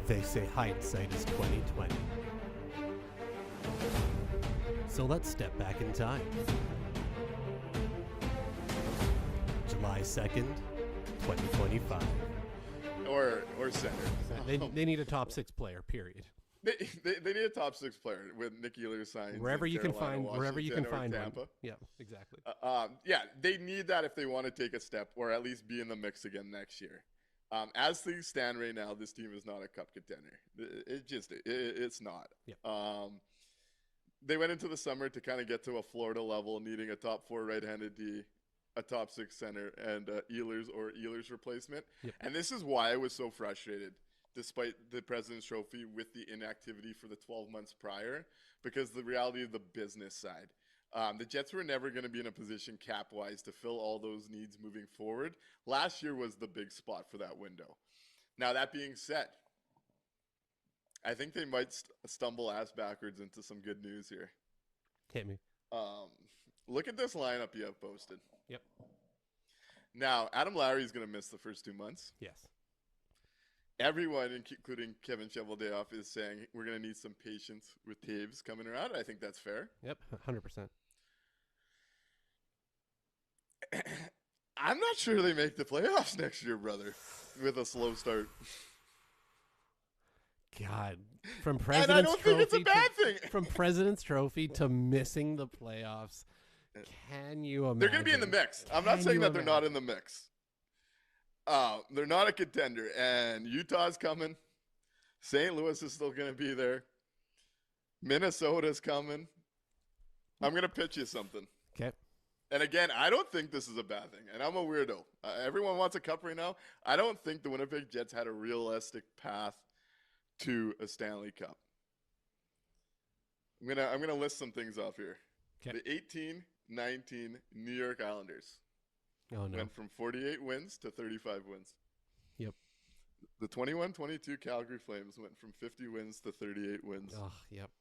They say hindsight is 20/20. So let's step back in time. July 2nd, 2025. Or center. They need a top 6 player, period. They need a top 6 player with Nick Ehlers signed. Wherever you can find Tampa. one. Yeah, exactly. Yeah, they need that if they want to take a step or at least be in the mix again next year. As things stand right now, this team is not a cup contender. It's not. Yeah. They went into the summer to kind of get to a Florida level, needing a top 4 right-handed D, a top 6 center, and Ehlers replacement. Yep. And this is why I was so frustrated, despite the President's Trophy, with the inactivity for the 12 months prior, because the reality of the business side. The Jets were never going to be in a position cap-wise to fill all those needs moving forward. Last year was the big spot for that window. Now, that being said, I think they might stumble ass backwards into some good news here. Hit me. Look at this lineup you have posted. Yep. Now, Adam Lowry is going to miss the first 2 months. Yes. Everyone, including Kevin Cheveldayoff, is saying we're going to need some patience with Taves coming around. I think that's fair. Yep, 100%. I'm not sure they make the playoffs next year, brother, with a slow start. God, from President's and I don't Trophy think it's a bad thing. From President's Trophy to missing the playoffs, can you imagine? They're going to be in the mix. I'm not saying that they're not in the mix. They're not a contender, and Utah's coming. St. Louis is still going to be there. Minnesota's coming. I'm going to pitch you something. Okay. And again, I don't think this is a bad thing, and I'm a weirdo. Everyone wants a cup right now. I don't think the Winnipeg Jets had a realistic path to a Stanley Cup. I'm gonna list some things off here. Okay. The 18-19 New York Islanders went from 48 wins to 35 wins. Yep. The 21-22 Calgary Flames went from 50 wins to 38 wins. Oh, yep.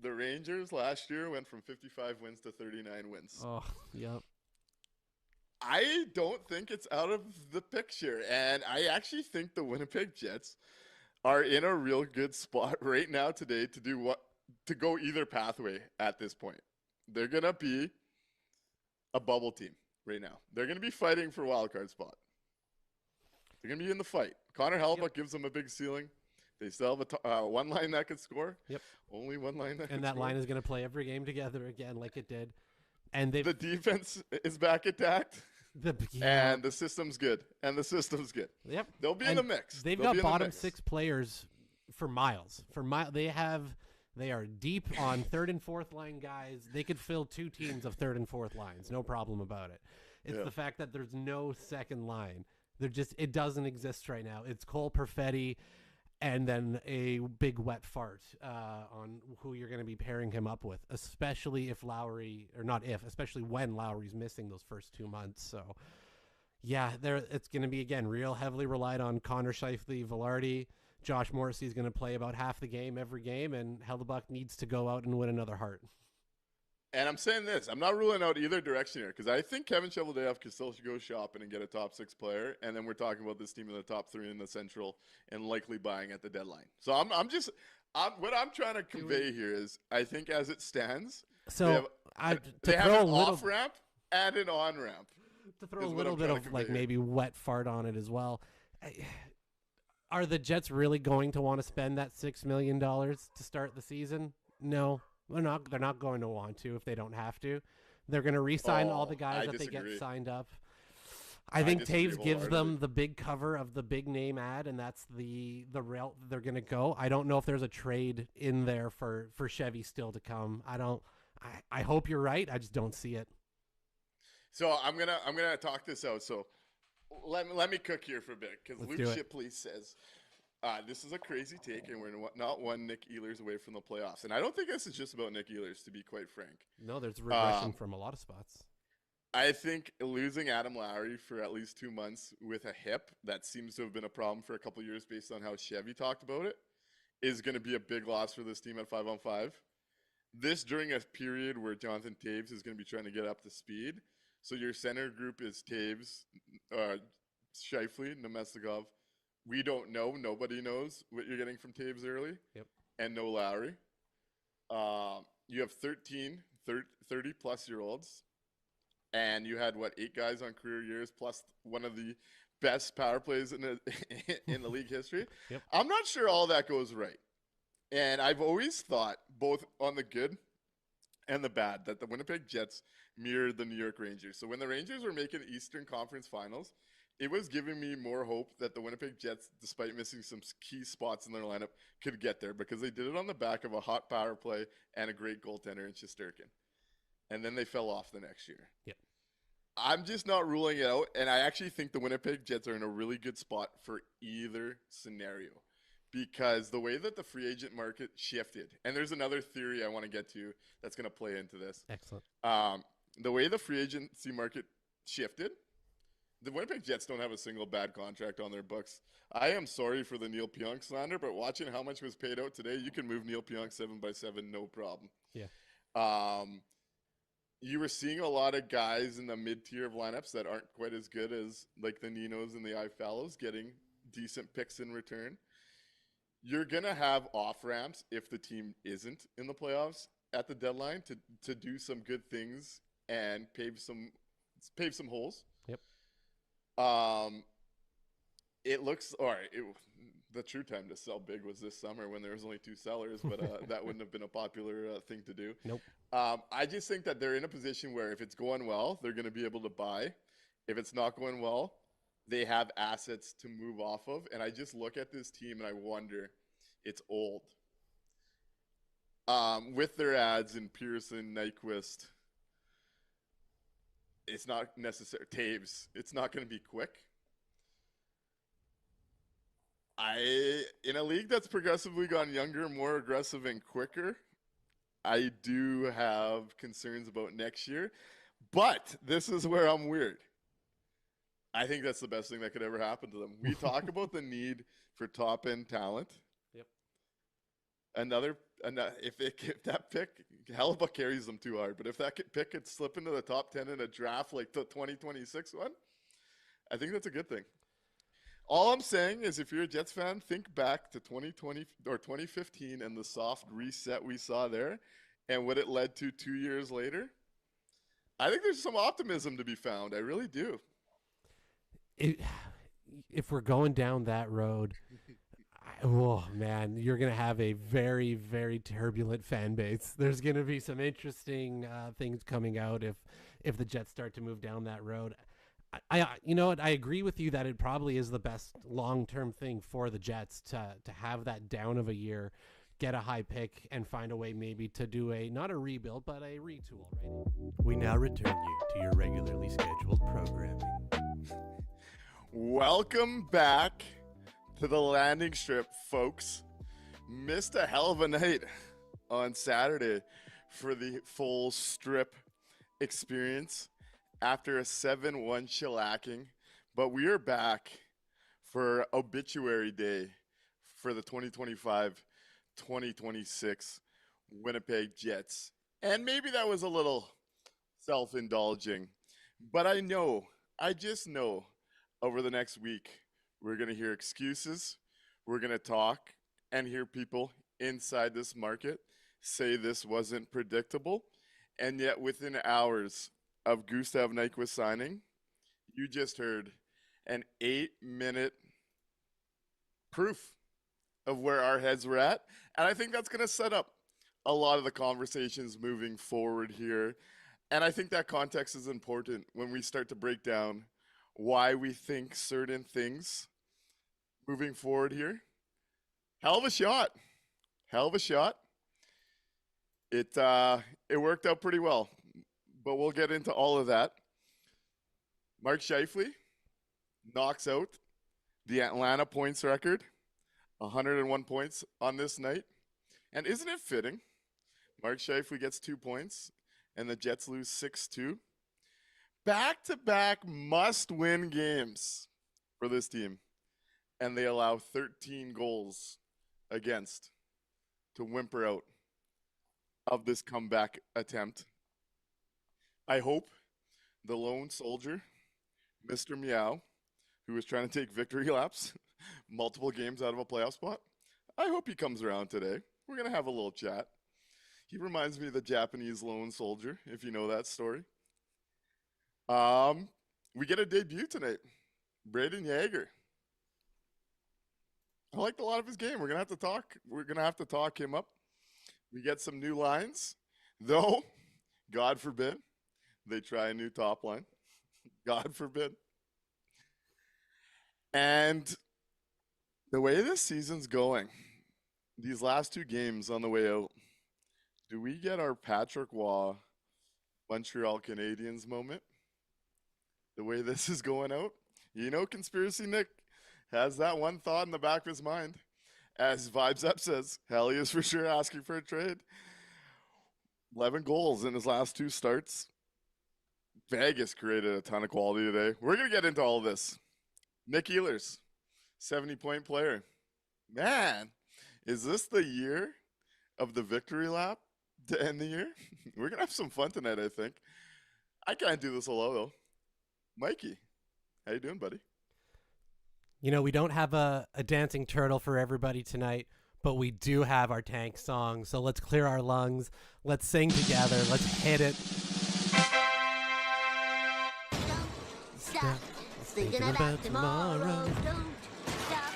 The Rangers last year went from 55 wins to 39 wins. Oh, yep. I don't think it's out of the picture, and I actually think the Winnipeg Jets are in a real good spot right now today to go either pathway at this point. They're going to be a bubble team right now. They're going to be fighting for a wild card spot. They're going to be in the fight. Connor Hellebuyck gives them a big ceiling. They still have one line that can score. Yep. Only one line that can score. And that line is going to play every game together again like it did. And the defense is back intact. And the system's good. Yep. They'll be in the mix. They've got bottom 6 players for miles. They are deep on third and fourth line guys. They could fill 2 teams of third and fourth lines. No problem about it. It's the fact that there's no second line. It doesn't exist right now. It's Cole Perfetti and then a big wet fart on who you're going to be pairing him up with, especially especially when Lowry's missing those first 2 months. So, yeah, it's going to be, again, real heavily relied on Connor Scheifele, Velarde. Josh Morrissey is going to play about half the game every game, and Hellebuyck needs to go out and win another Hart. And I'm saying this. I'm not ruling out either direction here because I think Kevin Cheveldayoff could still go shopping and get a top 6 player. And then we're talking about this team in the top 3 in the Central and likely buying at the deadline. So what I'm trying to convey here is I think as it stands, so they have an off-ramp and an on-ramp. To throw a little bit of maybe wet fart on it as well. Are the Jets really going to want to spend that $6 million to start the season? No. They're not going to want to if they don't have to. They're going to re-sign all the guys that they get signed up. I think Taves gives them the big cover of the big name ad, and that's the route they're going to go. I don't know if there's a trade in there for Chevy still to come. I hope you're right. I just don't see it. So I'm gonna talk this out. So let me cook here for a bit because Luke Shipley says. This is a crazy take, and we're not one Nick Ehlers away from the playoffs. And I don't think this is just about Nick Ehlers, to be quite frank. No, there's regression from a lot of spots. I think losing Adam Lowry for at least 2 months with a hip that seems to have been a problem for a couple of years based on how Chevy talked about it is going to be a big loss for this team at 5-on-5. This during a period where Jonathan Taves is going to be trying to get up to speed. So your center group is Taves, Scheifele, Nemestikov, We don't know. Nobody knows what you're getting from Taves early. Yep. And no Lowry. You have 30-plus-year-olds. And you had, 8 guys on career years plus one of the best power plays in the league history. Yep. I'm not sure all that goes right. And I've always thought, both on the good and the bad, that the Winnipeg Jets mirrored the New York Rangers. So when the Rangers were making Eastern Conference Finals, it was giving me more hope that the Winnipeg Jets, despite missing some key spots in their lineup, could get there because they did it on the back of a hot power play and a great goaltender in Shesterkin. And then they fell off the next year. Yep. I'm just not ruling it out, and I actually think the Winnipeg Jets are in a really good spot for either scenario because the way that the free agent market shifted, and there's another theory I want to get to that's going to play into this. Excellent. The way the free agency market shifted, the Winnipeg Jets don't have a single bad contract on their books. I am sorry for the Neil Pionk slander, but watching how much was paid out today, you can move Neil Pionk 7x7, no problem. Yeah. You were seeing a lot of guys in the mid-tier of lineups that aren't quite as good as like the Ninos and the Ifellos getting decent picks in return. You're going to have off-ramps if the team isn't in the playoffs at the deadline to do some good things and pave some holes. Yep. It looks all right. The true time to sell big was this summer when there was only 2 sellers, but that wouldn't have been a popular thing to do. Nope. I just think that they're in a position where if it's going well, they're going to be able to buy. If it's not going well, they have assets to move off of. And I just look at this team and I wonder, it's old. With their ads in Pearson, Nyquist, it's not necessary. Taves, it's not going to be quick. In a league that's progressively gone younger, more aggressive, and quicker, I do have concerns about next year. But this is where I'm weird. I think that's the best thing that could ever happen to them. We talk about the need for top-end talent. Yep. If that pick, Hellebuck carries them too hard. But if that pick could slip into the top 10 in a draft like the 2026 one, I think that's a good thing. All I'm saying is if you're a Jets fan, think back to 2020 or 2015 and the soft reset we saw there and what it led to 2 years later. I think there's some optimism to be found. I really do. If we're going down that road, oh, man, you're going to have a very, very turbulent fan base. There's going to be some interesting things coming out if the Jets start to move down that road. You know what? I agree with you that it probably is the best long-term thing for the Jets to have that down of a year, get a high pick, and find a way maybe to do not a rebuild, but a retool, right? We now return you to your regularly scheduled programming. Welcome back to the landing strip, folks. Missed a hell of a night on Saturday for the full strip experience after a 7-1 shellacking, but we are back for obituary day for the 2025-2026 Winnipeg Jets. And maybe that was a little self-indulging, but I just know over the next week we're going to hear excuses, we're going to talk and hear people inside this market say this wasn't predictable, and yet within hours of Gustav Nyquist signing, you just heard an 8-minute proof of where our heads were at. And I think that's going to set up a lot of the conversations moving forward here. And I think that context is important when we start to break down why we think certain things moving forward here. Hell of a shot. It worked out pretty well. But we'll get into all of that. Mark Scheifele knocks out the Atlanta points record, 101 points on this night. And isn't it fitting? Mark Scheifele gets 2 points, and the Jets lose 6-2. Back-to-back must-win games for this team. And they allow 13 goals against to whimper out of this comeback attempt. I hope the lone soldier, Mr. Meow, who was trying to take victory laps multiple games out of a playoff spot. I hope he comes around today. We're going to have a little chat. He reminds me of the Japanese lone soldier, if you know that story. We get a debut tonight. Braden Yeager. I liked a lot of his game. We're going to have to talk him up. We get some new lines, though, God forbid, they try a new top line. God forbid. And the way this season's going, these last two games on the way out, do we get our Patrick Waugh Montreal Canadiens moment? The way this is going out? You know, Conspiracy Nick has that one thought in the back of his mind. As Vibes Up says, hell, he is for sure asking for a trade. 11 goals in his last two starts. Vegas created a ton of quality today. We're going to get into all of this. Nick Ehlers, 70-point player. Man, is this the year of the victory lap to end the year? We're going to have some fun tonight, I think. I can't do this alone, though. Mikey, how you doing, buddy? You know, we don't have a dancing turtle for everybody tonight, but we do have our tank song. So let's clear our lungs. Let's sing together. Let's hit it. Don't stop thinking about tomorrow. Don't stop.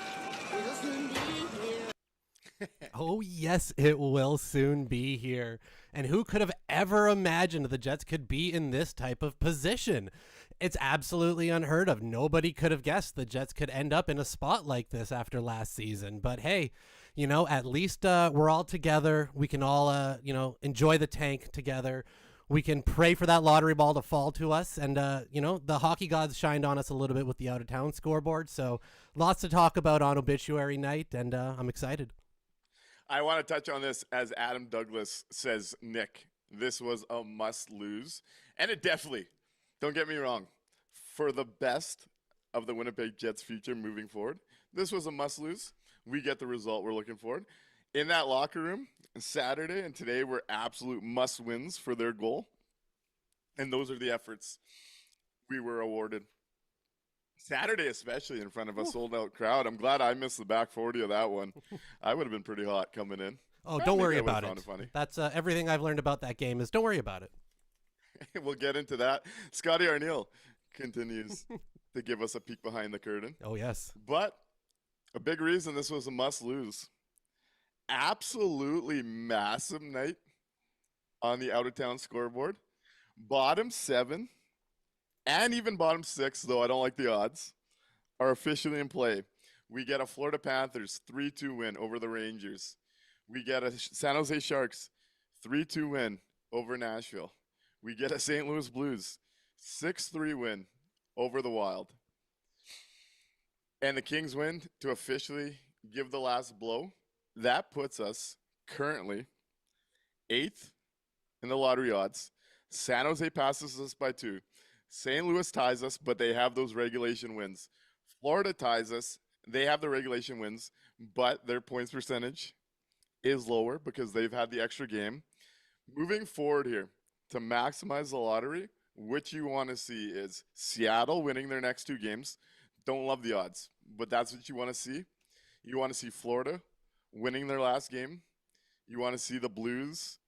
It'll soon be here. Oh, yes, it will soon be here. And who could have ever imagined the Jets could be in this type of position? It's absolutely unheard of. Nobody could have guessed the Jets could end up in a spot like this after last season. But hey, you know, at least we're all together. We can all, enjoy the tank together. We can pray for that lottery ball to fall to us. And, the hockey gods shined on us a little bit with the out-of-town scoreboard. So lots to talk about on obituary night, and I'm excited. I want to touch on this as Adam Douglas says, Nick, this was a must-lose. And it definitely, don't get me wrong, for the best of the Winnipeg Jets' future moving forward, this was a must-lose. We get the result we're looking for. In that locker room, Saturday and today were absolute must-wins for their goal. And those are the efforts we were awarded. Saturday, especially in front of a sold-out crowd. I'm glad I missed the back 40 of that one. I would have been pretty hot coming in. Oh, don't worry about it. That's everything I've learned about that game is don't worry about it. We'll get into that. Scotty Arneal continues to give us a peek behind the curtain. Oh, yes. But a big reason this was a must-lose. Absolutely massive night on the out-of-town scoreboard. Bottom 7 and even bottom 6, though I don't like the odds, are officially in play. We get a Florida Panthers 3-2 win over the Rangers. We get a San Jose Sharks 3-2 win over Nashville. We get a St. Louis Blues 6-3 win over the Wild. And the Kings win to officially give the last blow. That puts us currently 8th in the lottery odds. San Jose passes us by 2. St. Louis ties us, but they have those regulation wins. Florida ties us. They have the regulation wins, but their points percentage is lower because they've had the extra game. Moving forward here, to maximize the lottery, what you want to see is Seattle winning their next 2 games. Don't love the odds, but that's what you want to see. You want to see Florida winning their last game. You want to see the Blues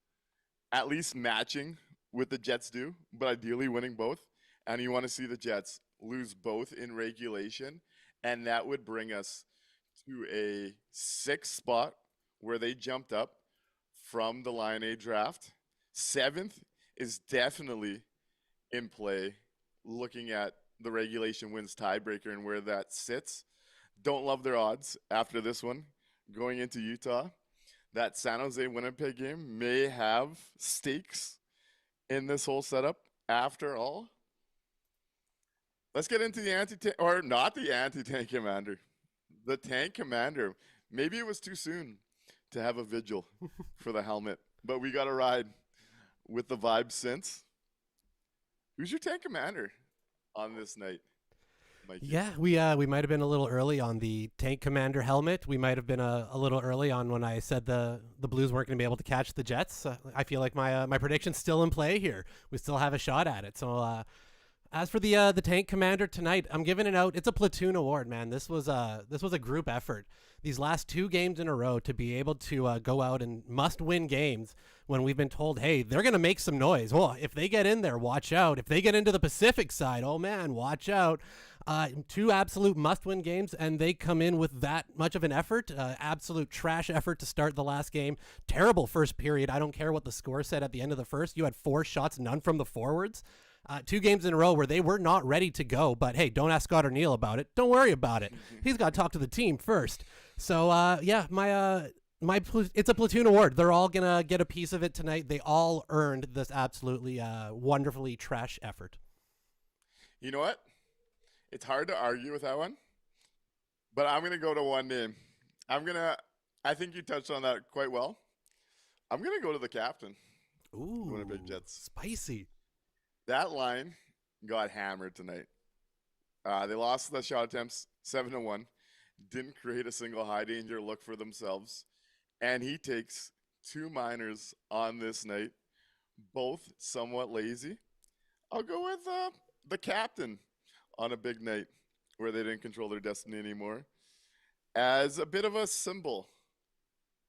at least matching what the Jets do, but ideally winning both. And you want to see the Jets lose both in regulation, and that would bring us to a 6th spot where they jumped up from the Lion A draft. 7th is definitely in play, looking at the regulation wins tiebreaker and where that sits. Don't love their odds after this one. Going into Utah, that San Jose Winnipeg game may have stakes in this whole setup. After all, let's get into the anti-tank, or not the anti-tank commander, the tank commander. Maybe it was too soon to have a vigil for the helmet, but we got a ride with the vibe since. Who's your tank commander on this night, Mikey? Yeah, we might have been a little early on the tank commander helmet. We might have been a little early on when I said the Blues weren't going to be able to catch the Jets. I feel like my prediction's still in play here. We still have a shot at it. So As for the tank commander tonight, I'm giving it out. It's a platoon award, man. This was a group effort. These last 2 games in a row to be able to go out and must-win games when we've been told, hey, they're going to make some noise. Well, if they get in there, watch out. If they get into the Pacific side, oh, man, watch out. 2 absolute must-win games, and they come in with that much of an effort. Absolute trash effort to start the last game. Terrible first period. I don't care what the score said at the end of the first. You had 4 shots, none from the forwards. 2 games in a row where they were not ready to go. But, hey, don't ask Scott Arneal about it. Don't worry about it. He's got to talk to the team first. So, yeah, it's a platoon award. They're all going to get a piece of it tonight. They all earned this absolutely wonderfully trash effort. You know what? It's hard to argue with that one, but I'm going to go to one name. I think you touched on that quite well. I'm going to go to the captain. Ooh, Winnipeg Jets. Spicy. That line got hammered tonight. They lost the shot attempts 7-1. Didn't create a single high danger look for themselves. And he takes 2 minors on this night, both somewhat lazy. I'll go with the captain on a big night where they didn't control their destiny anymore as a bit of a symbol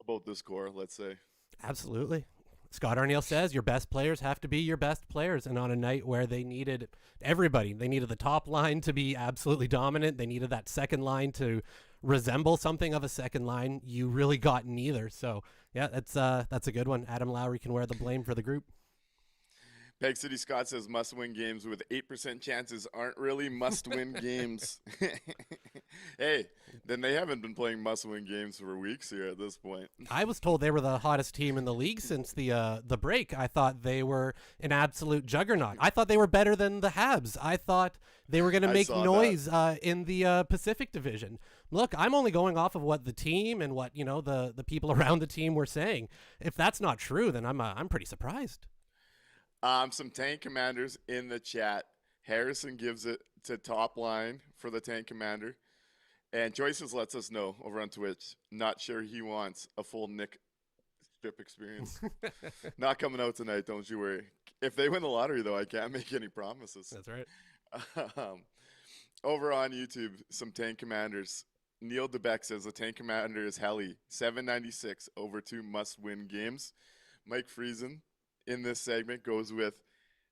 about this core, let's say. Absolutely. Scott Arneal says your best players have to be your best players. And on a night where they needed everybody, they needed the top line to be absolutely dominant. They needed that second line to resemble something of a second line. You really got neither. So, yeah, that's a good one. Adam Lowry can wear the blame for the group. Peg City Scott says must-win games with 8% chances aren't really must-win games. Hey, then they haven't been playing must-win games for weeks here at this point. I was told they were the hottest team in the league since the break. I thought they were an absolute juggernaut. I thought they were better than the Habs. I thought they were going to make noise in the Pacific Division. Look, I'm only going off of what the team and what the people around the team were saying. If that's not true, then I'm pretty surprised. Some tank commanders in the chat. Harrison gives it to top line for the tank commander. And Joyces lets us know over on Twitch. Not sure he wants a full Nik strip experience. Not coming out tonight, don't you worry. If they win the lottery, though, I can't make any promises. That's right. Over on YouTube, some tank commanders. Neil DeBeck says the tank commander is Helly. 796 over 2 must-win games. Mike Friesen in this segment goes with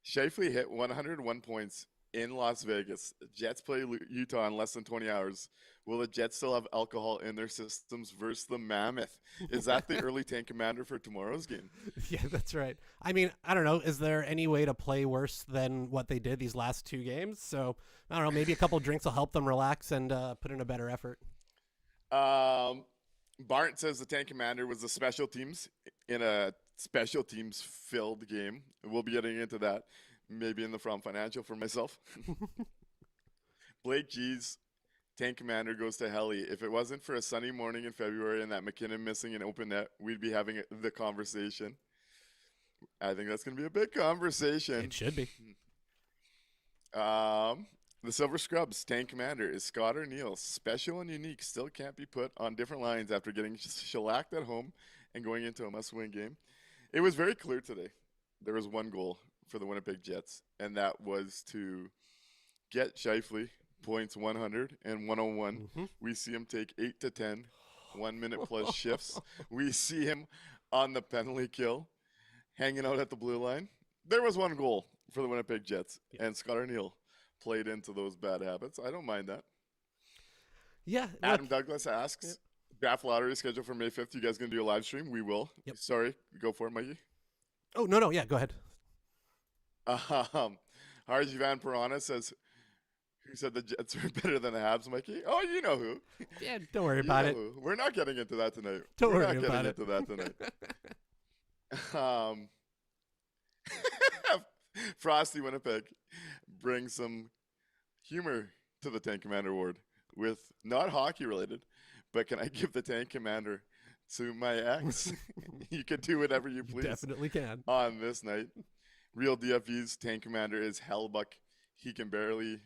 Scheifele hit 101 points in Las Vegas. Jets play Utah in less than 20 hours. Will the Jets still have alcohol in their systems versus the Mammoth? Is that the early tank commander for tomorrow's game? Yeah, that's right. I mean, I don't know. Is there any way to play worse than what they did these last 2 games? So, I don't know. Maybe a couple drinks will help them relax and put in a better effort. Bart says the tank commander was the special teams in a special teams filled game. We'll be getting into that maybe in the From Financial for myself. Blake G's tank commander goes to Helly. If it wasn't for a sunny morning in February and that McKinnon missing an open net, we'd be having the conversation. I think that's going to be a big conversation. It should be. The Silver Scrubs tank commander is Scott Arneal. Special and unique, still can't be put on different lines after getting shellacked at home and going into a must-win game. It was very clear today. There was one goal for the Winnipeg Jets, and that was to get Scheifele points 100 and 101. Mm-hmm. We see him take 8 to 10, 1 minute plus shifts. We see him on the penalty kill, hanging out at the blue line. There was one goal for the Winnipeg Jets, and Scott Arneal played into those bad habits. I don't mind that. Yeah. Adam Douglas asks, draft lottery scheduled for May 5th. You guys going to do a live stream? We will. Yep. Sorry. Go for it, Mikey. Oh, no. Yeah, go ahead. Harji Van Perana says, who said the Jets are better than the Habs, Mikey? Oh, you know who. Yeah, don't worry about it. Who. We're not getting into that tonight. Don't worry about it. We're not getting into that tonight. Frosty Winnipeg brings some humor to the Tank Commander Award with not hockey related, but can I give the Tank Commander to my ex? You can do whatever you please. You definitely can. On this night. Real DFV's Tank Commander is Hellbuck. He can barely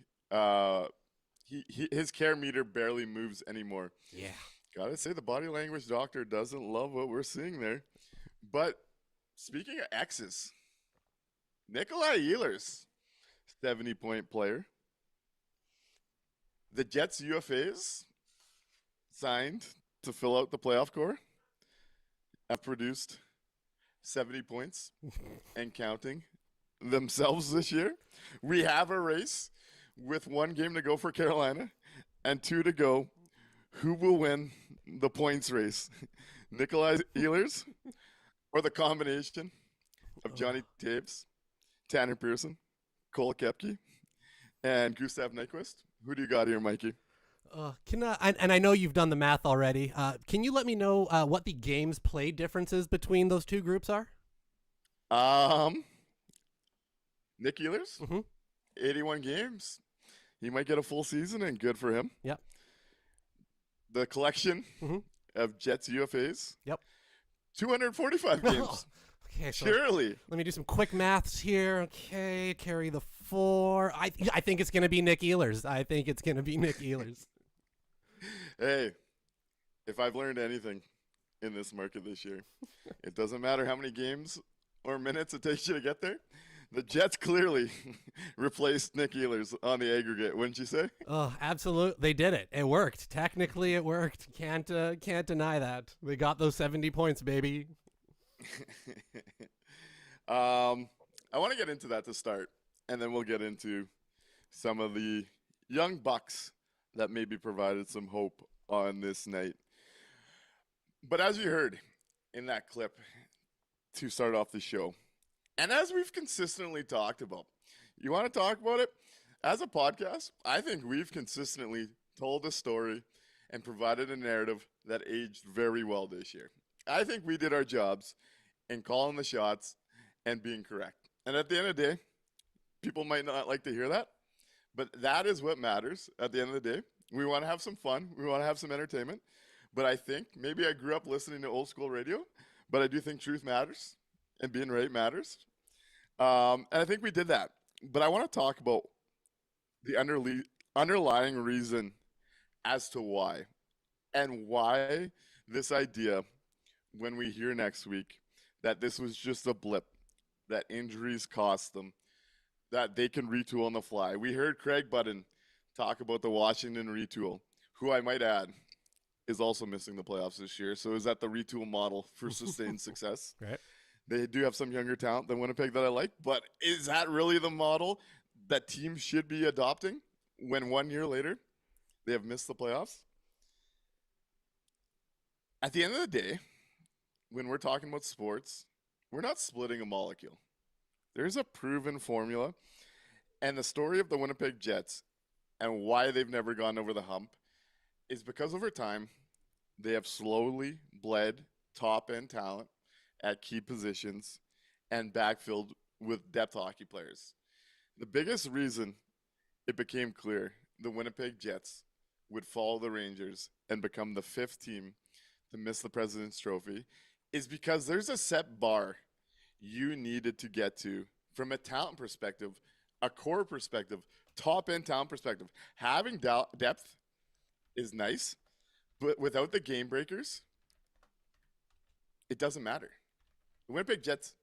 his care meter barely moves anymore. Yeah. Gotta say the body language doctor doesn't love what we're seeing there. But speaking of exes, Nikolai Ehlers 70-point player. The Jets UFAs signed to fill out the playoff core have produced 70 points and counting themselves this year. We have a race with 1 game to go for Carolina and 2 to go. Who will win the points race? Nikolai Ehlers or the combination of Johnny Taves, Tanner Pearson, Cole Koepke, and Gustav Nyquist? Who do you got here, Mikey? And I know you've done the math already. Can you let me know what the games play differences between those two groups are? Nick Ehlers, Mhm. 81 games. He might get a full season, and good for him. Yep. The collection Mhm. of Jets UFAs. Yep. 245 games. Okay, so Surely. let me do some quick maths here. Okay, carry the 4. I think it's going to be Nick Ehlers. Hey, if I've learned anything in this market this year, it doesn't matter how many games or minutes it takes you to get there. The Jets clearly replaced Nick Ehlers on the aggregate, wouldn't you say? Oh, absolutely. They did it. It worked. Technically, it worked. Can't deny that. They got those 70 points, baby. I want to get into that to start, and then we'll get into some of the young bucks that maybe provided some hope on this night. But as you heard in that clip to start off the show, and as we've consistently talked about, you want to talk about it? As a podcast, I think we've consistently told a story and provided a narrative that aged very well this year. I think we did our jobs in calling the shots and being correct. And at the end of the day, people might not like to hear that, but that is what matters at the end of the day. We want to have some fun. We want to have some entertainment. But I think maybe I grew up listening to old school radio, but I do think truth matters and being right matters. And I think we did that. But I want to talk about the underlying reason as to why, and why this idea, when we hear next week, that this was just a blip, that injuries cost them, that they can retool on the fly. We heard Craig Button talk about the Washington retool, who I might add is also missing the playoffs this year. So is that the retool model for sustained success? Right. They do have some younger talent than Winnipeg that I like, but is that really the model that teams should be adopting when 1 year later they have missed the playoffs? At the end of the day, when we're talking about sports, we're not splitting a molecule. There's a proven formula, and the story of the Winnipeg Jets and why they've never gone over the hump is because over time, they have slowly bled top-end talent at key positions and backfilled with depth hockey players. The biggest reason it became clear the Winnipeg Jets would follow the Rangers and become the 5th team to miss the President's Trophy is because there's a set bar you needed to get to from a talent perspective, a core perspective, top-end talent perspective. Having depth is nice, but without the game breakers, it doesn't matter. The Winnipeg Jets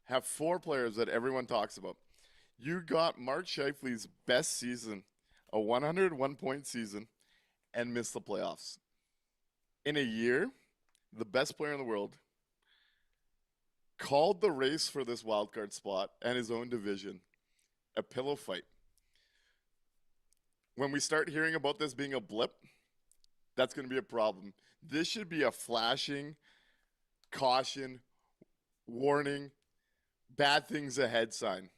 have 4 players that everyone talks about. You got Mark Scheifele's best season, a 101-point season, and missed the playoffs. In a year, the best player in the world called the race for this wildcard spot and his own division a pillow fight. When we start hearing about this being a blip, that's going to be a problem. This should be a flashing, caution, warning, bad things ahead sign.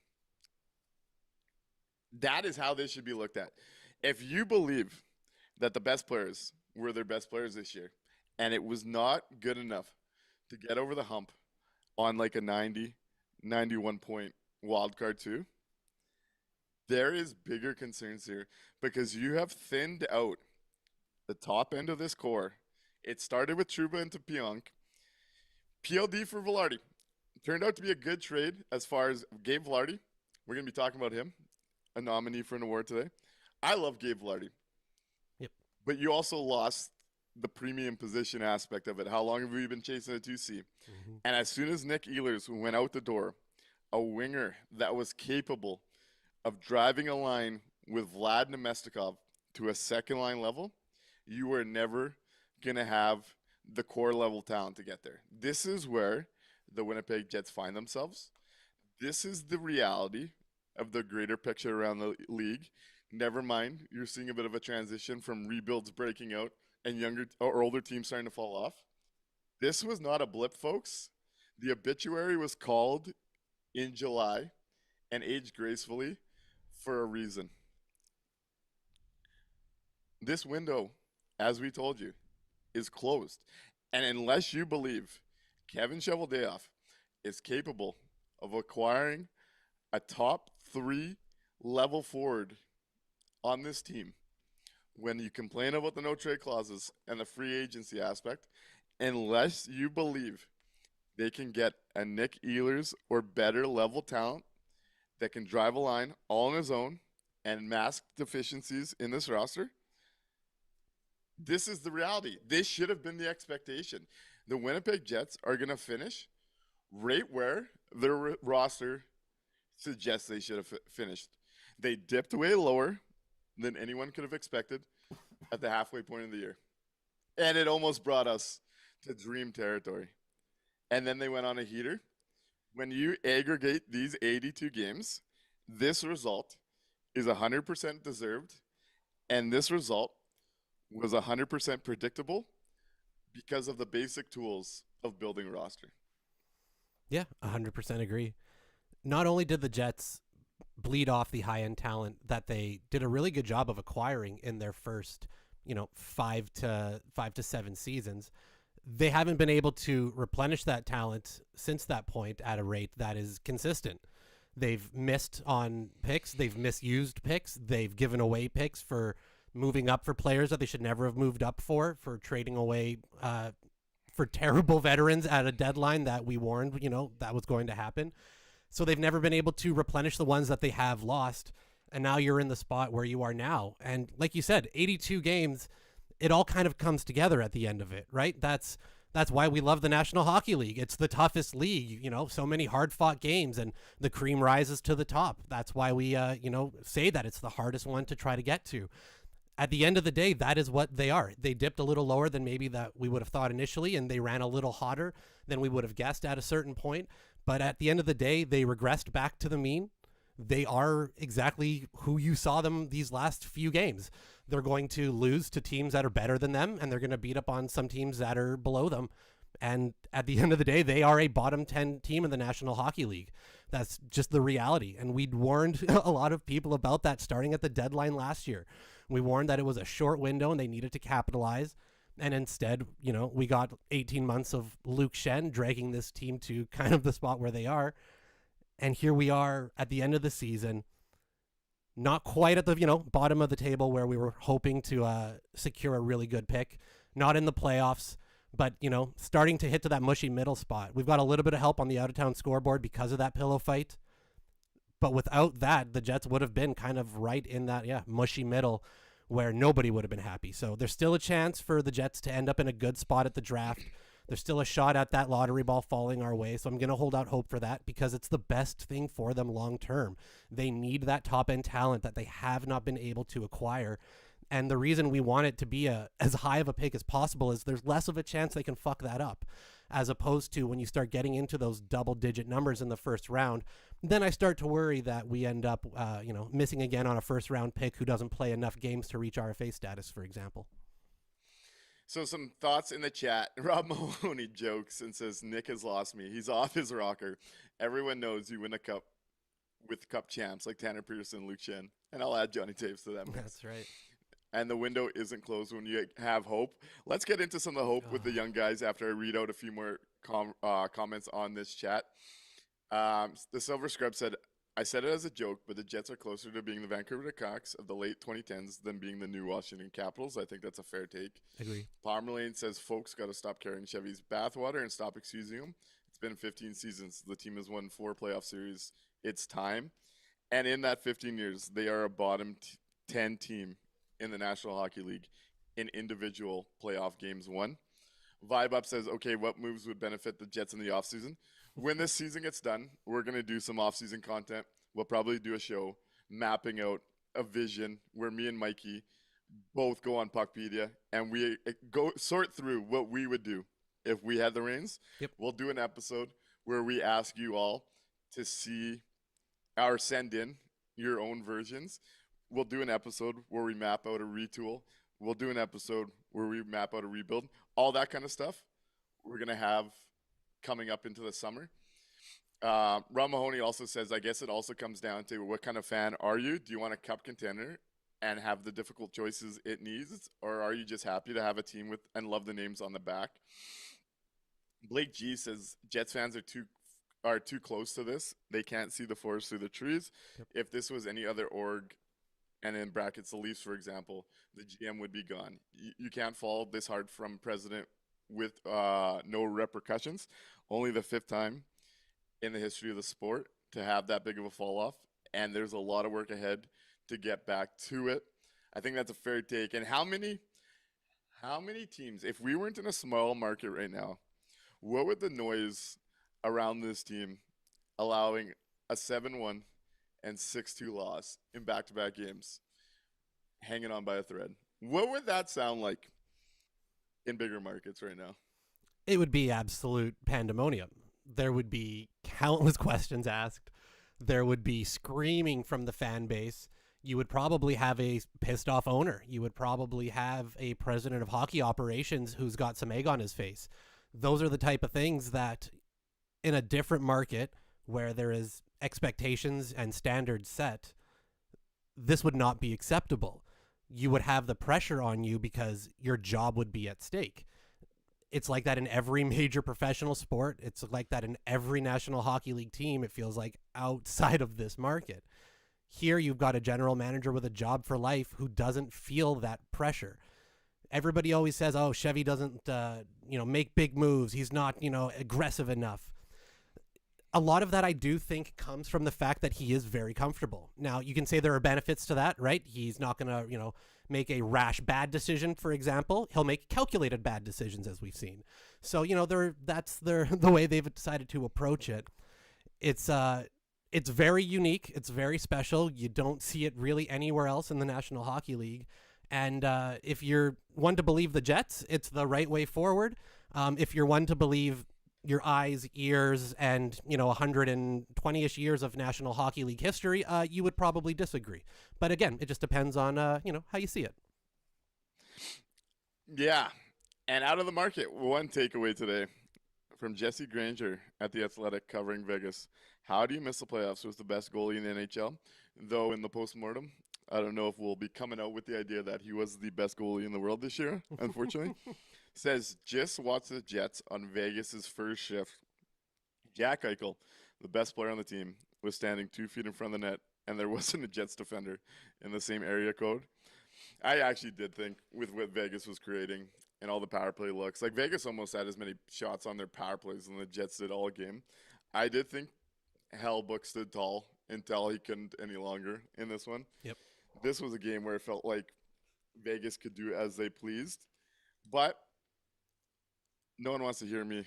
That is how this should be looked at. If you believe that the best players were their best players this year, and it was not good enough to get over the hump on like a 90, 91-point wild card 2, there is bigger concerns here because you have thinned out the top end of this core. It started with Trouba into Pionk. PLD for Velarde. Turned out to be a good trade as far as Gabe Velarde. We're going to be talking about him, a nominee for an award today. I love Gabe Velarde. Yep. But you also lost the premium position aspect of it. How long have we been chasing a 2C? Mm-hmm. And as soon as Nick Ehlers went out the door, a winger that was capable of driving a line with Vlad Nemestikov to a second line level, you are never going to have the core level talent to get there. This is where the Winnipeg Jets find themselves. This is the reality of the greater picture around the league. Never mind, you're seeing a bit of a transition from rebuilds breaking out and younger or older teams starting to fall off. This was not a blip, folks. The obituary was called in July and aged gracefully for a reason. This window, as we told you, is closed. And unless you believe Kevin Cheveldayoff is capable of acquiring a top 3 level forward on this team, when you complain about the no trade clauses and the free agency aspect, unless you believe they can get a Nick Ehlers or better level talent that can drive a line all on his own and mask deficiencies in this roster, this is the reality. This should have been the expectation. The Winnipeg Jets are going to finish right where their roster suggests they should have finished. They dipped way lower than anyone could have expected at the halfway point of the year. And it almost brought us to dream territory. And then they went on a heater. When you aggregate these 82 games, this result is 100% deserved. And this result was 100% predictable because of the basic tools of building a roster. Yeah, 100% agree. Not only did the Jets bleed off the high-end talent that they did a really good job of acquiring in their first, 5 to 7 seasons, they haven't been able to replenish that talent since that point at a rate that is consistent. They've missed on picks. They've misused picks. They've given away picks for moving up for players that they should never have moved up for trading away for terrible veterans at a deadline that we warned, that was going to happen. So they've never been able to replenish the ones that they have lost. And now you're in the spot where you are now. And like you said, 82 games, it all kind of comes together at the end of it, right? That's why we love the National Hockey League. It's the toughest league, so many hard-fought games, and the cream rises to the top. That's why we, say that it's the hardest one to try to get to. At the end of the day, that is what they are. They dipped a little lower than maybe that we would have thought initially, and they ran a little hotter than we would have guessed at a certain point. But at the end of the day, they regressed back to the mean. They are exactly who you saw them these last few games. They're going to lose to teams that are better than them, and they're going to beat up on some teams that are below them. And at the end of the day, they are a bottom 10 team in the National Hockey League. That's just the reality. And we'd warned a lot of people about that starting at the deadline last year. We warned that it was a short window and they needed to capitalize. And instead, we got 18 months of Luke Shen dragging this team to kind of the spot where they are. And here we are at the end of the season, not quite at the, bottom of the table where we were hoping to secure a really good pick, not in the playoffs, but, starting to hit to that mushy middle spot. We've got a little bit of help on the out-of-town scoreboard because of that pillow fight. But without that, the Jets would have been kind of right in that, mushy middle where nobody would have been happy. So there's still a chance for the Jets to end up in a good spot at the draft. There's still a shot at that lottery ball falling our way. So I'm going to hold out hope for that because it's the best thing for them long term. They need that top-end talent that they have not been able to acquire. And the reason we want it to be as high of a pick as possible is there's less of a chance they can fuck that up, as opposed to when you start getting into those double-digit numbers in the first round. Then I start to worry that we end up, missing again on a first-round pick who doesn't play enough games to reach RFA status, for example. So some thoughts in the chat. Rob Mahoney jokes and says, Nick has lost me. He's off his rocker. Everyone knows you win a cup with cup champs like Tanner Pearson and Luke Shen. And I'll add Johnny Taves to that mix. That's right. And the window isn't closed when you have hope. Let's get into some of the hope with the young guys after I read out a few more comments on this chat. The Silver Scrub said, I said it as a joke, but the Jets are closer to being the Vancouver Canucks of the late 2010s than being the new Washington Capitals. I think that's a fair take. Agree. Palmerlane says, folks got to stop carrying Chevy's bathwater and stop excusing him. It's been 15 seasons. The team has won 4 playoff series. It's time. And in that 15 years, they are a bottom 10 team in the National Hockey League in individual playoff games won. Vibe Up says, okay, what moves would benefit the Jets in the offseason? When this season gets done, we're going to do some offseason content. We'll probably do a show mapping out a vision where me and Mikey both go on Puckpedia and we go sort through what we would do if we had the reins. Yep. We'll do an episode where we ask you all to see or send in your own versions. We'll do an episode where we map out a retool. We'll do an episode where we map out a rebuild. All that kind of stuff we're going to have coming up into the summer. Ron Mahoney also says, I guess it also comes down to what kind of fan are you? Do you want a cup contender and have the difficult choices it needs? Or are you just happy to have a team with and love the names on the back? Blake G says, Jets fans are too close to this. They can't see the forest through the trees. Yep. If this was any other org, and in brackets the Leafs, for example, the GM would be gone. You can't fall this hard from president with no repercussions. Only the 5th time in the history of the sport to have that big of a fall off, and there's a lot of work ahead to get back to it. I think that's a fair take. And how many teams, if we weren't in a small market right now, what would the noise around this team allowing a 7-1 and 6-2 loss in back-to-back games hanging on by a thread? What would that sound like in bigger markets right now? It would be absolute pandemonium. There would be countless questions asked. There would be screaming from the fan base. You would probably have a pissed off owner. You would probably have a president of hockey operations who's got some egg on his face. Those are the type of things that in a different market where there is expectations and standards set, this would not be acceptable. You would have the pressure on you because your job would be at stake. It's like that in every major professional sport. It's like that in every National Hockey League team, it feels like, outside of this market. Here you've got a general manager with a job for life who doesn't feel that pressure. Everybody always says, oh, Chevy doesn't make big moves. He's not, aggressive enough. A lot of that I do think comes from the fact that he is very comfortable. Now, you can say there are benefits to that, right? He's not going to, make a rash bad decision, for example. He'll make calculated bad decisions, as we've seen. So, that's the way they've decided to approach it. It's very unique. It's very special. You don't see it really anywhere else in the National Hockey League. And if you're one to believe the Jets, it's the right way forward. If you're one to believe your eyes, ears, and 120-ish years of National Hockey League history, you would probably disagree. But again, it just depends on how you see it. Yeah, and out of the market, one takeaway today from Jesse Granger at The Athletic covering Vegas. How do you miss the playoffs? Was the best goalie in the NHL, though in the postmortem, I don't know if we'll be coming out with the idea that he was the best goalie in the world this year, unfortunately. Says, just watch the Jets on Vegas's first shift. Jack Eichel, the best player on the team, was standing 2 feet in front of the net, and there wasn't a Jets defender in the same area code. I actually did think with what Vegas was creating and all the power play looks, like Vegas almost had as many shots on their power plays than the Jets did all game. I did think Hellbook stood tall until he couldn't any longer in this one. Yep. This was a game where it felt like Vegas could do as they pleased, but no one wants to hear me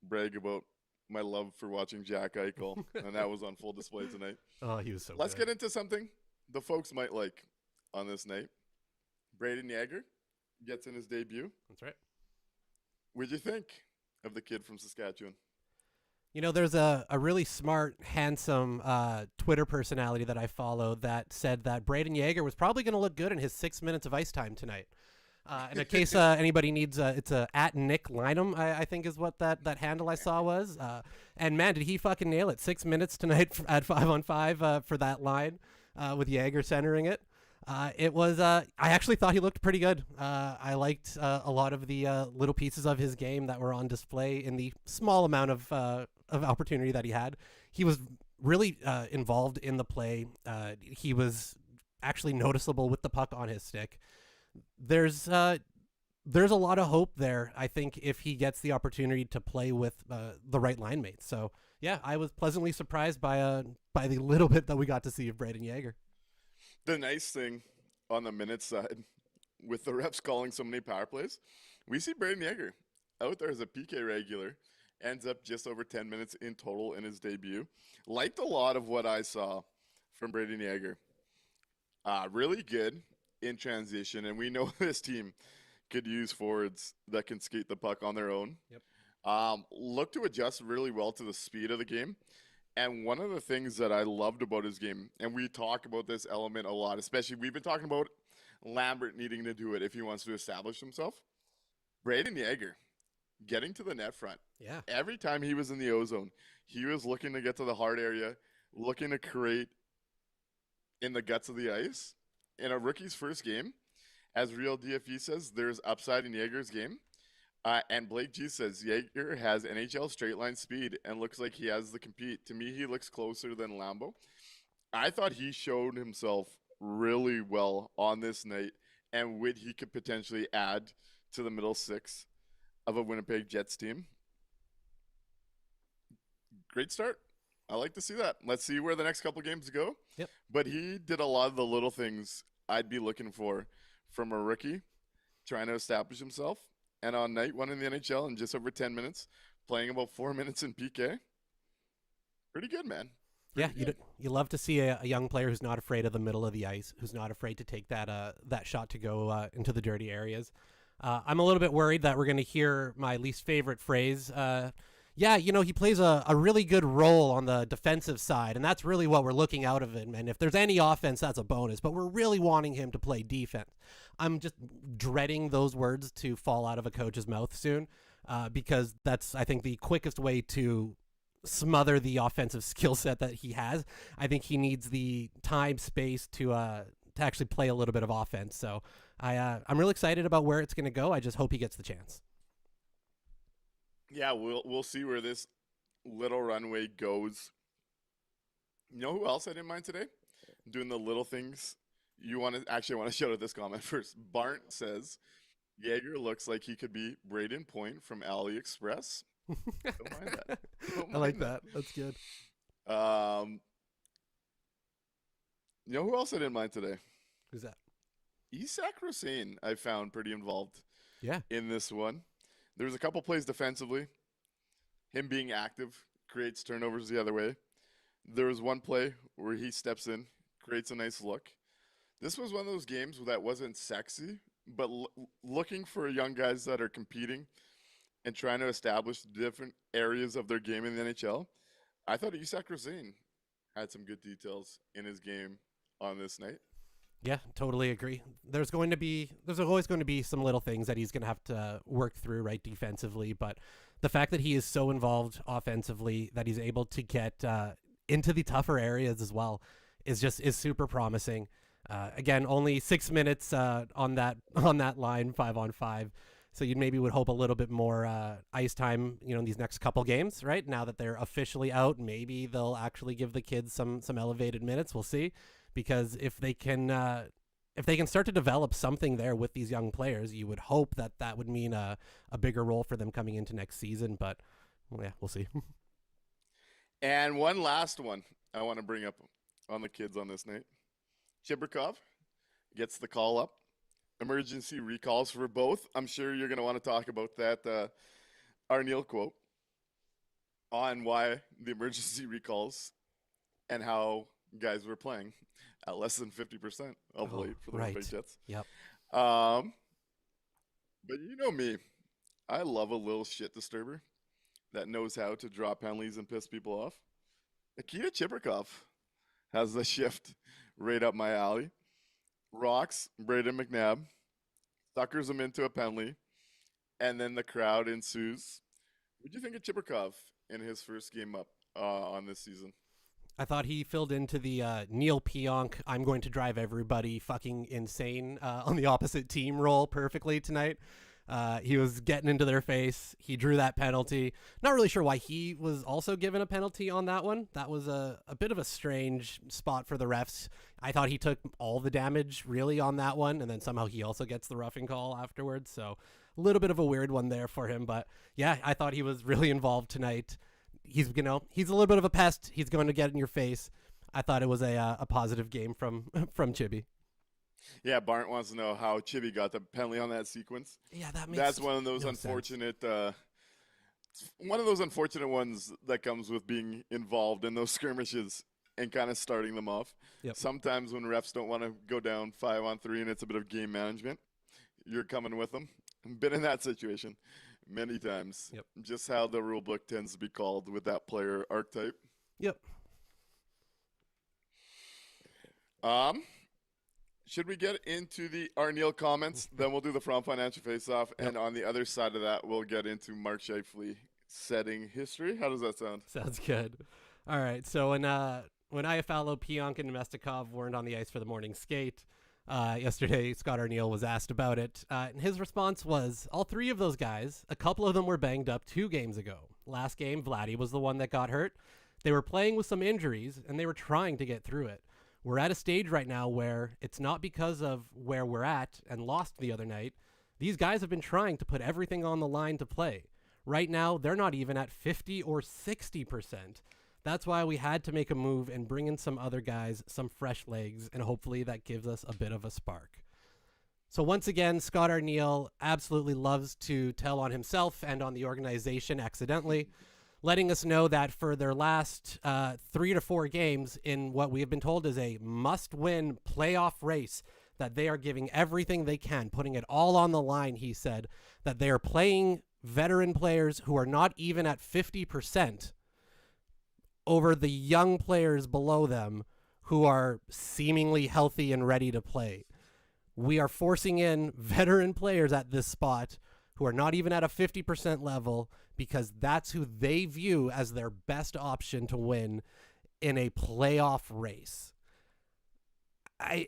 brag about my love for watching Jack Eichel, and that was on full display tonight. Oh, he was so Let's good. get into something the folks might like on this night. Braden Yager gets in his debut. That's right. What'd you think of the kid from Saskatchewan? There's a really smart, handsome Twitter personality that I follow that said that Braden Yager was probably going to look good in his 6 minutes of ice time tonight. And in case anybody needs, it's at Nick Lynham, I think is what that handle I saw was. And man, did he fucking nail it. 6 minutes tonight at 5-on-5 for that line with Yager centering it. It was, I actually thought he looked pretty good. I liked a lot of the little pieces of his game that were on display in the small amount of opportunity that he had. He was really involved in the play. He was actually noticeable with the puck on his stick. There's a lot of hope there, I think, if he gets the opportunity to play with the right line mates. So, yeah, I was pleasantly surprised by the little bit that we got to see of Braden Yager. The nice thing on the minutes side, with the refs calling so many power plays, we see Braden Yager out there as a PK regular, ends up just over 10 minutes in total in his debut. Liked a lot of what I saw from Braden Yager. really good in transition, and we know this team could use forwards that can skate the puck on their own. Yep. Look to adjust really well to the speed of the game. And one of the things that I loved about his game, and we talk about this element a lot, especially we've been talking about Lambert needing to do it if he wants to establish himself. Braden Yeager getting to the net front. Yeah. Every time he was in the O-zone, he was looking to get to the hard area, looking to create in the guts of the ice. In a rookie's first game, as Real DFE says, there's upside in Yeager's game. And Blake G says Yeager has NHL straight line speed and looks like he has the compete. To me, he looks closer than Lambo. I thought he showed himself really well on this night and what he could potentially add to the middle six of a Winnipeg Jets team. Great start. I like to see that. Let's see where the next couple games go. Yep. But he did a lot of the little things I'd be looking for from a rookie trying to establish himself. And on night one in the NHL in just over 10 minutes, playing about 4 minutes in PK. Pretty good, man. Yeah, you love to see a young player who's not afraid of the middle of the ice, who's not afraid to take that shot to go into the dirty areas. I'm a little bit worried that we're going to hear my least favorite phrase. He plays a really good role on the defensive side, and that's really what we're looking out of him. And if there's any offense, that's a bonus. But we're really wanting him to play defense. I'm just dreading those words to fall out of a coach's mouth soon, because that's, I think, the quickest way to smother the offensive skill set that he has. I think he needs the time, space to actually play a little bit of offense. So I'm really excited about where it's going to go. I just hope he gets the chance. Yeah, we'll see where this little runway goes. You know who else I didn't mind today? Doing the little things. I want to shout out this comment first. Barnt says, Yeager looks like he could be Braden Point from AliExpress. Don't mind that. I like that. That's good. You know who else I didn't mind today? Who's that? Isak Rosén I found pretty involved in this one. There was a couple plays defensively. Him being active creates turnovers the other way. There was one play where he steps in, creates a nice look. This was one of those games that wasn't sexy, but looking for young guys that are competing and trying to establish different areas of their game in the NHL. I thought Isak Rosén had some good details in his game on this night. Yeah, totally agree. There's always going to be some little things that he's going to have to work through, right, defensively. But the fact that he is so involved offensively, that he's able to get into the tougher areas as well, is super promising. Again, only 6 minutes on that line, 5-on-5. So you maybe would hope a little bit more ice time, in these next couple games, right? Now that they're officially out, maybe they'll actually give the kids some elevated minutes. We'll see. Because if they can start to develop something there with these young players, you would hope that would mean a bigger role for them coming into next season. But we'll see. And one last one I want to bring up on the kids on this night. Chibrikov gets the call up. Emergency recalls for both. I'm sure you're going to want to talk about that Arneal quote on why the emergency recalls and how guys were playing at less than 50% of late for the Winnipeg Jets. Yep. But you know me, I love a little shit disturber that knows how to draw penalties and piss people off. Nikita Chibrikov has the shift right up my alley. Rocks Braden McNabb, suckers him into a penalty, and then the crowd ensues. What do you think of Chibrikov in his first game up on this season? I thought he filled into the Neil Pionk, I'm going to drive everybody fucking insane on the opposite team role perfectly tonight. He was getting into their face. He drew that penalty. Not really sure why he was also given a penalty on that one. That was a bit of a strange spot for the refs. I thought he took all the damage really on that one, and then somehow he also gets the roughing call afterwards. So a little bit of a weird one there for him. But yeah, I thought he was really involved tonight. He's a little bit of a pest. He's going to get in your face. I thought it was a positive game from Chibi. Yeah, Barnt wants to know how Chibi got the penalty on that sequence. Yeah, that's one of those unfortunate one of those unfortunate ones that comes with being involved in those skirmishes and kind of starting them off. Yep. Sometimes when refs don't want to go down 5-on-3 and it's a bit of game management, you're coming with them. I've been in that situation many times. Yep. Just how the rule book tends to be called with that player archetype. Yep. Should we get into the Arneal comments? Then we'll do the From Financial Faceoff. Yep. And on the other side of that, we'll get into Mark Scheifele setting history. How does that sound? Sounds good. All right. So when Iafallo, Pionk, and Nemestikov weren't on the ice for the morning skate yesterday, Scott Arneal was asked about it. And his response was, all three of those guys, a couple of them were banged up 2 games ago. Last game, Vladdy was the one that got hurt. They were playing with some injuries, and they were trying to get through it. We're at a stage right now where it's not because of where we're at and lost the other night. These guys have been trying to put everything on the line to play. Right now, they're not even at 50 or 60%. That's why we had to make a move and bring in some other guys, some fresh legs, and hopefully that gives us a bit of a spark. So once again, Scott Arneal absolutely loves to tell on himself and on the organization accidentally, letting us know that for their last 3 to 4 games in what we have been told is a must-win playoff race, that they are giving everything they can, putting it all on the line, he said, that they are playing veteran players who are not even at 50% over the young players below them who are seemingly healthy and ready to play. We are forcing in veteran players at this spot who are not even at a 50% level because that's who they view as their best option to win in a playoff race. I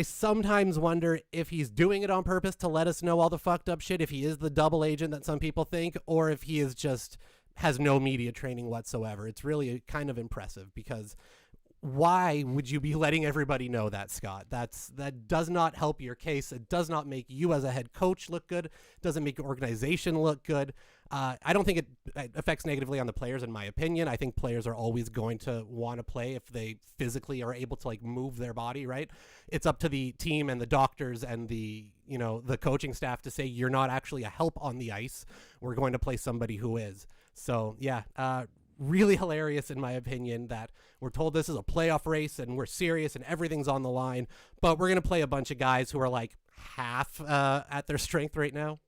sometimes wonder if he's doing it on purpose to let us know all the fucked up shit, if he is the double agent that some people think, or if he is just has no media training whatsoever. It's really kind of impressive because why would you be letting everybody know that, Scott? That does not help your case. It does not make you as a head coach look good. It doesn't make your organization look good. I don't think it affects negatively on the players, in my opinion. I think players are always going to want to play if they physically are able to move their body, right? It's up to the team and the doctors and the coaching staff to say, you're not actually a help on the ice. We're going to play somebody who is. So yeah, really hilarious in my opinion that we're told this is a playoff race and we're serious and everything's on the line, but we're going to play a bunch of guys who are like half at their strength right now.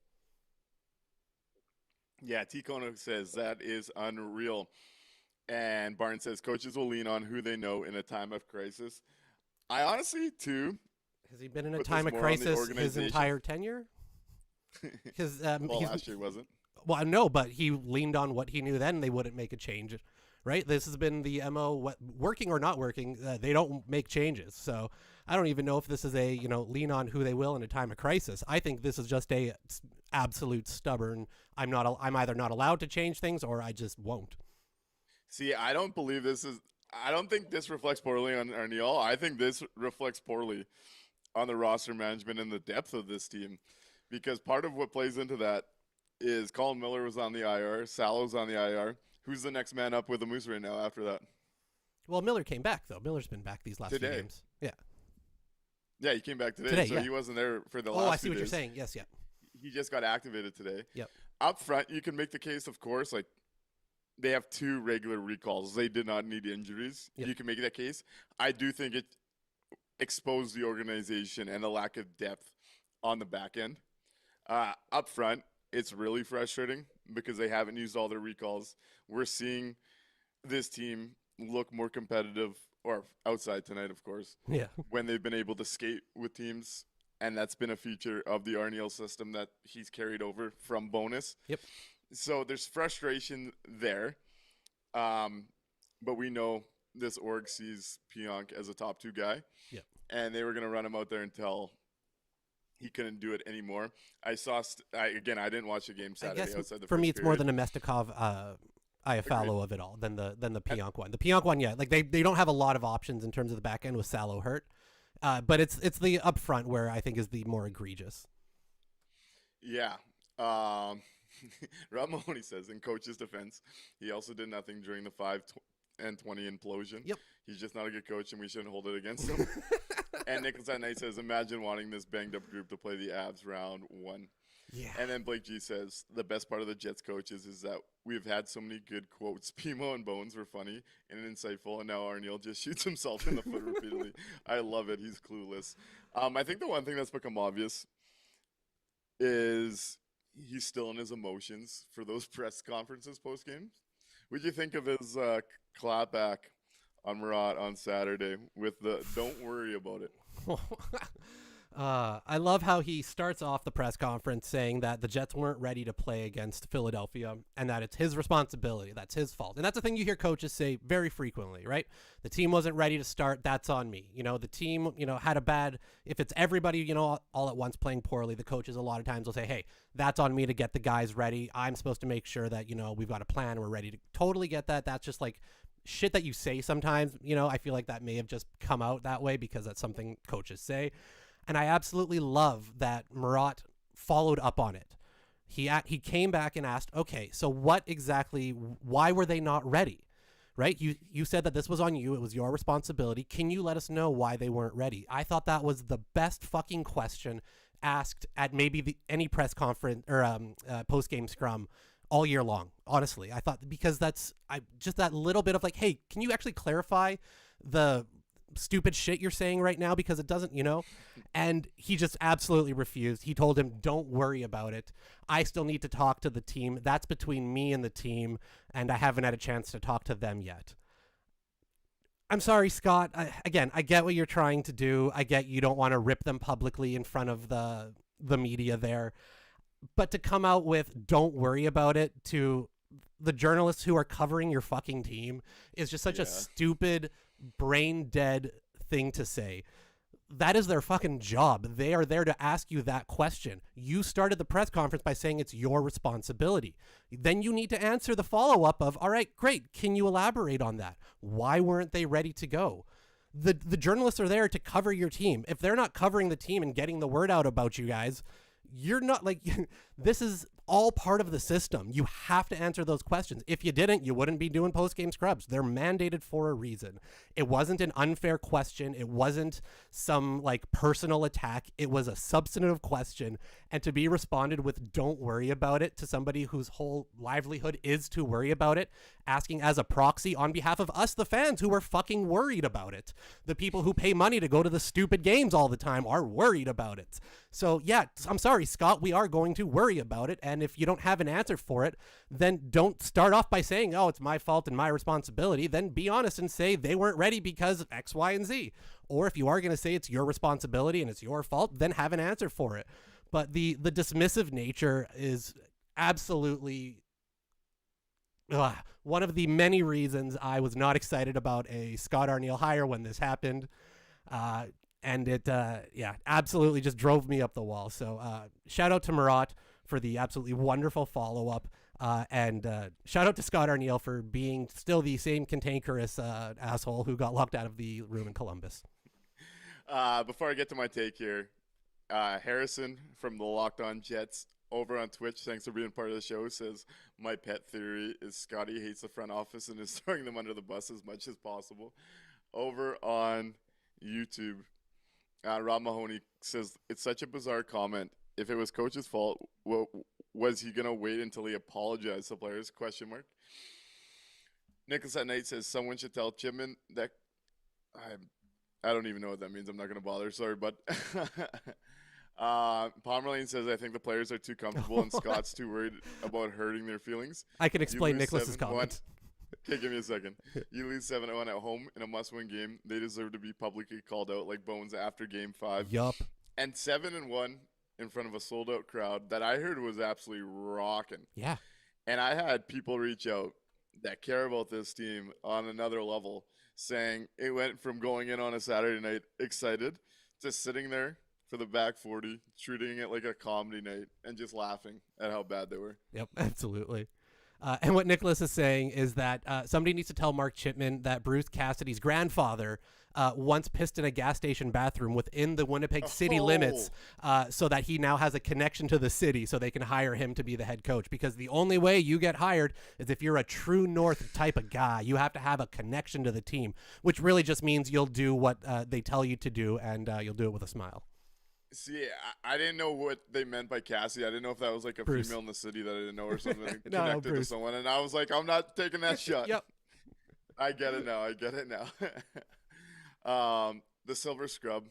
Yeah, T. Kono says that is unreal. And Barnes says coaches will lean on who they know in a time of crisis. I honestly, too. Has he been in a time of crisis his entire tenure? Because last year wasn't. Well, no, but he leaned on what he knew then. They wouldn't make a change, right? This has been the MO, working or not working, they don't make changes. So I don't even know if this is a, lean on who they will in a time of crisis. I think this is just a absolute stubborn, I'm either not allowed to change things or I just won't. See, I don't think this reflects poorly on Arneal. I think this reflects poorly on the roster management and the depth of this team, because part of what plays into that is Colin Miller was on the IR, Salo's on the IR. Who's the next man up with the Moose right now after that? Well, Miller came back, though. Miller's been back these last few games. Yeah. Yeah, he came back today so he wasn't there for the last 2 days. Oh, I see what you're saying. Yes, yeah. He just got activated today. Yep. Up front, you can make the case, of course, they have 2 regular recalls. They did not need injuries. Yep. You can make that case. I do think it exposed the organization and the lack of depth on the back end. Up front, it's really frustrating because they haven't used all their recalls. We're seeing this team look more competitive, or outside tonight, of course, when they've been able to skate with teams. And that's been a feature of the Arneal system that he's carried over from bonus. Yep. So there's frustration there. But we know this org sees Pionk as a top 2 guy. Yep. And they were going to run him out there until he couldn't do it anymore. I didn't watch the game Saturday. I guess outside the for me, first it's more period. the Nemestikov Iafallo of it all than the Pionk one. The Pionk one, yeah, they don't have a lot of options in terms of the back end with Salo hurt. But it's the upfront where I think is the more egregious. Yeah. Rob Mahoney says, in coach's defense, he also did nothing during the 5 and 20 implosion. Yep. He's just not a good coach, and we shouldn't hold it against him. And Nicholas at Night says, imagine wanting this banged-up group to play the Avs round 1. Yeah. And then Blake G says, the best part of the Jets coaches is that we've had so many good quotes. Pimo and Bones were funny and insightful, and now Arneal just shoots himself in the foot repeatedly. I love it. He's clueless. I think the one thing that's become obvious is he's still in his emotions for those press conferences post-game. What'd you think of his clapback on Murat on Saturday with the "Don't worry about it"? I love how he starts off the press conference saying that the Jets weren't ready to play against Philadelphia and that it's his responsibility. That's his fault. And that's the thing you hear coaches say very frequently, right? The team wasn't ready to start. That's on me. The team, had a bad, if it's everybody, all at once playing poorly, the coaches a lot of times will say, hey, that's on me to get the guys ready. I'm supposed to make sure that, we've got a plan. We're ready to totally get that. That's just like shit that you say sometimes. I feel like that may have just come out that way because that's something coaches say. And I absolutely love that Murat followed up on it. He came back and asked, okay, so why were they not ready? Right? You said that this was on you. It was your responsibility. Can you let us know why they weren't ready? I thought that was the best fucking question asked at maybe any press conference or post-game scrum all year long. Honestly, I thought because just that little bit of like, hey, can you actually clarify the stupid shit you're saying right now because it doesn't, and he just absolutely refused. He told him, don't worry about it. I still need to talk to the team. That's between me and the team, and I haven't had a chance to talk to them yet. I'm sorry, Scott. I get what you're trying to do. I get you don't want to rip them publicly in front of the media there, but to come out with don't worry about it to the journalists who are covering your fucking team is just such a stupid, brain dead thing to say. That is their fucking job. They are there to ask you that question. You started the press conference by saying it's your responsibility. Then you need to answer the follow-up of, all right, great. Can you elaborate on that? Why weren't they ready to go? The journalists are there to cover your team. If they're not covering the team and getting the word out about you guys, you're not like, this is all part of the system. You have to answer those questions. If you didn't, you wouldn't be doing post-game scrubs. They're mandated for a reason. It wasn't an unfair question. It wasn't some like personal attack. It was a substantive question. And to be responded with don't worry about it to somebody whose whole livelihood is to worry about it, asking as a proxy on behalf of us, the fans who are fucking worried about it. The people who pay money to go to the stupid games all the time are worried about it. So yeah, I'm sorry, Scott, we are going to worry about it. And if you don't have an answer for it, then don't start off by saying, oh, it's my fault and my responsibility. Then be honest and say they weren't ready because of X, Y, and Z. Or if you are going to say it's your responsibility and it's your fault, then have an answer for it. But the dismissive nature is absolutely one of the many reasons I was not excited about a Scott Arneal hire when this happened. And it, absolutely just drove me up the wall. So shout out to Murat for the absolutely wonderful follow-up. And shout out to Scott Arneal for being still the same cantankerous asshole who got locked out of the room in Columbus. Before I get to my take here, Harrison from the Locked On Jets over on Twitch, thanks for being part of the show, says, my pet theory is Scotty hates the front office and is throwing them under the bus as much as possible. Over on YouTube, Rob Mahoney says, it's such a bizarre comment. If it was coach's fault, was he going to wait until he apologized to players? ? Nicholas at Night says, someone should tell Chipman that I don't even know what that means. I'm not going to bother. Sorry, but Pomerlane says, I think the players are too comfortable and Scott's too worried about hurting their feelings. I can explain Nicholas's comment. Okay, give me a second. You lose 7-1 at home in a must-win game. They deserve to be publicly called out like Bones after Game 5. Yup. And 7-1 in front of a sold-out crowd that I heard was absolutely rocking. Yeah. And I had people reach out that care about this team on another level, saying it went from going in on a Saturday night excited to sitting there for the back 40, treating it like a comedy night and just laughing at how bad they were. Yep, absolutely. And what Nicholas is saying is that somebody needs to tell Mark Chipman that Bruce Cassidy's grandfather once pissed in a gas station bathroom within the Winnipeg city limits so that he now has a connection to the city so they can hire him to be the head coach. Because the only way you get hired is if you're a true north type of guy. You have to have a connection to the team, which really just means you'll do what they tell you to do and you'll do it with a smile. See, I didn't know what they meant by Cassie. I didn't know if that was like a Bruce. female in the city that I didn't know or something No, connected to Bruce. someone. And I was like, I'm not taking that shot. Yep. I get it now. The silver scrub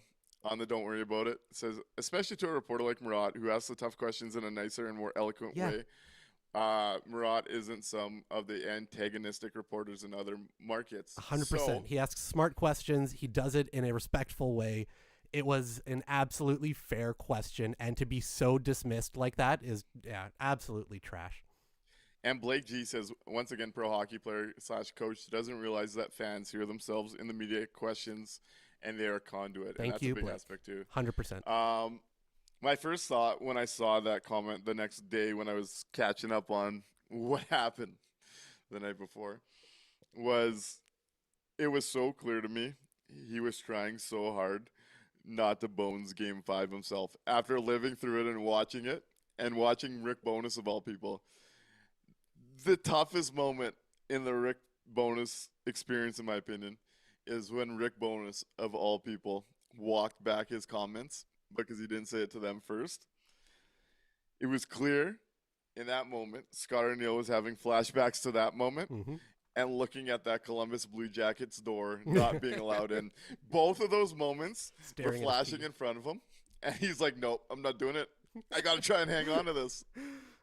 on the Don't Worry About It says, especially to a reporter like Murat, who asks the tough questions in a nicer and more eloquent way. Murat isn't some of the antagonistic reporters in other markets. 100%. He asks smart questions. He does it in a respectful way. It was an absolutely fair question, and to be so dismissed like that is absolutely trash. And Blake G says, once again, pro hockey player / coach doesn't realize that fans hear themselves in the media questions, and they are a conduit. Thank and that's you, a big Blake. aspect too. 100%. My first thought when I saw that comment the next day when I was catching up on what happened the night before was it was so clear to me he was trying so hard not to bones Game 5 himself. After living through it and watching Rick Bowness of all people, the toughest moment in the Rick Bowness experience, in my opinion, is when Rick Bowness of all people walked back his comments because he didn't say it to them first. It was clear in that moment, Scott Arneal was having flashbacks to that moment and looking at that Columbus Blue Jackets door not being allowed in. Both of those moments were flashing in front of him. And he's like, nope, I'm not doing it. I got to try and hang on to this.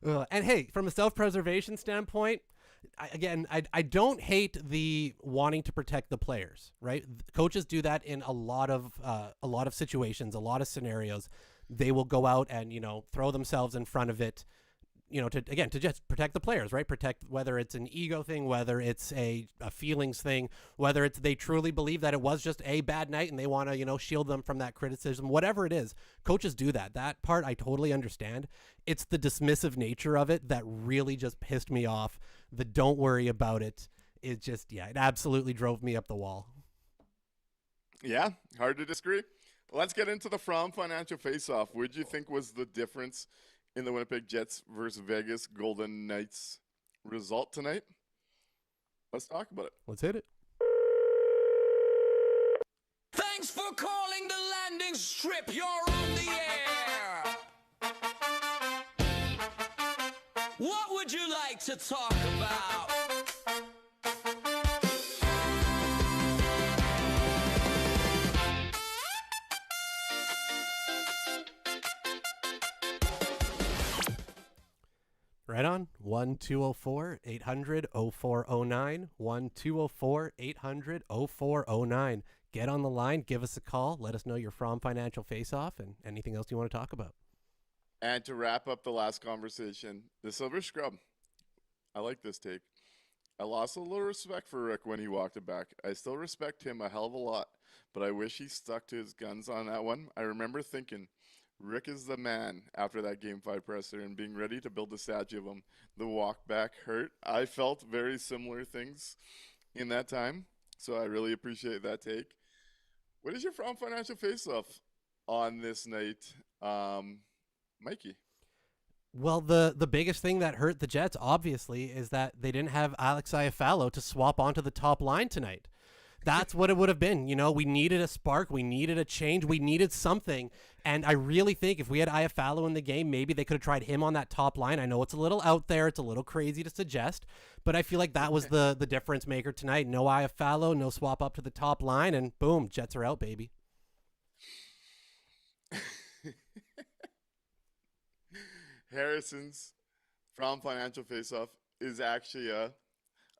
And hey, from a self-preservation standpoint, I don't hate the wanting to protect the players, right? Coaches do that in a lot of situations, a lot of scenarios. They will go out and, throw themselves in front of it, to just protect the players, right? Protect whether it's an ego thing, whether it's a feelings thing, whether it's they truly believe that it was just a bad night and they want to, shield them from that criticism, whatever it is. Coaches do that. That part I totally understand. It's the dismissive nature of it that really just pissed me off. The don't worry about it. It just, it absolutely drove me up the wall. Yeah, hard to disagree. Let's get into the From Financial Faceoff. What did you think was the difference in the Winnipeg Jets versus Vegas Golden Knights result tonight? Let's talk about it. Let's hit it. Thanks for calling the landing strip. You're on the air. What would you like to talk about? Right on. 1-204-800-0409. 1-204-800-0409. Get on the line. Give us a call. Let us know you're from Financial Faceoff and anything else you want to talk about. And to wrap up the last conversation, the Silver Scrub. I like this take. I lost a little respect for Rick when he walked it back. I still respect him a hell of a lot, but I wish he stuck to his guns on that one. I remember thinking, Rick is the man after that Game 5 presser and being ready to build a statue of him. The walk back hurt. I felt very similar things in that time, so I really appreciate that take. What is your From Financial Face-Off on this night, Mikey? Well, the biggest thing that hurt the Jets, obviously, is that they didn't have Alex Scheifele to swap onto the top line tonight. That's what it would have been. We needed a spark. We needed a change. We needed something. And I really think if we had Iafallo in the game, maybe they could have tried him on that top line. I know it's a little out there. It's a little crazy to suggest. But I feel like that was the difference maker tonight. No Iafallo, no swap up to the top line, and boom, Jets are out, baby. Harrison's From Financial Faceoff is actually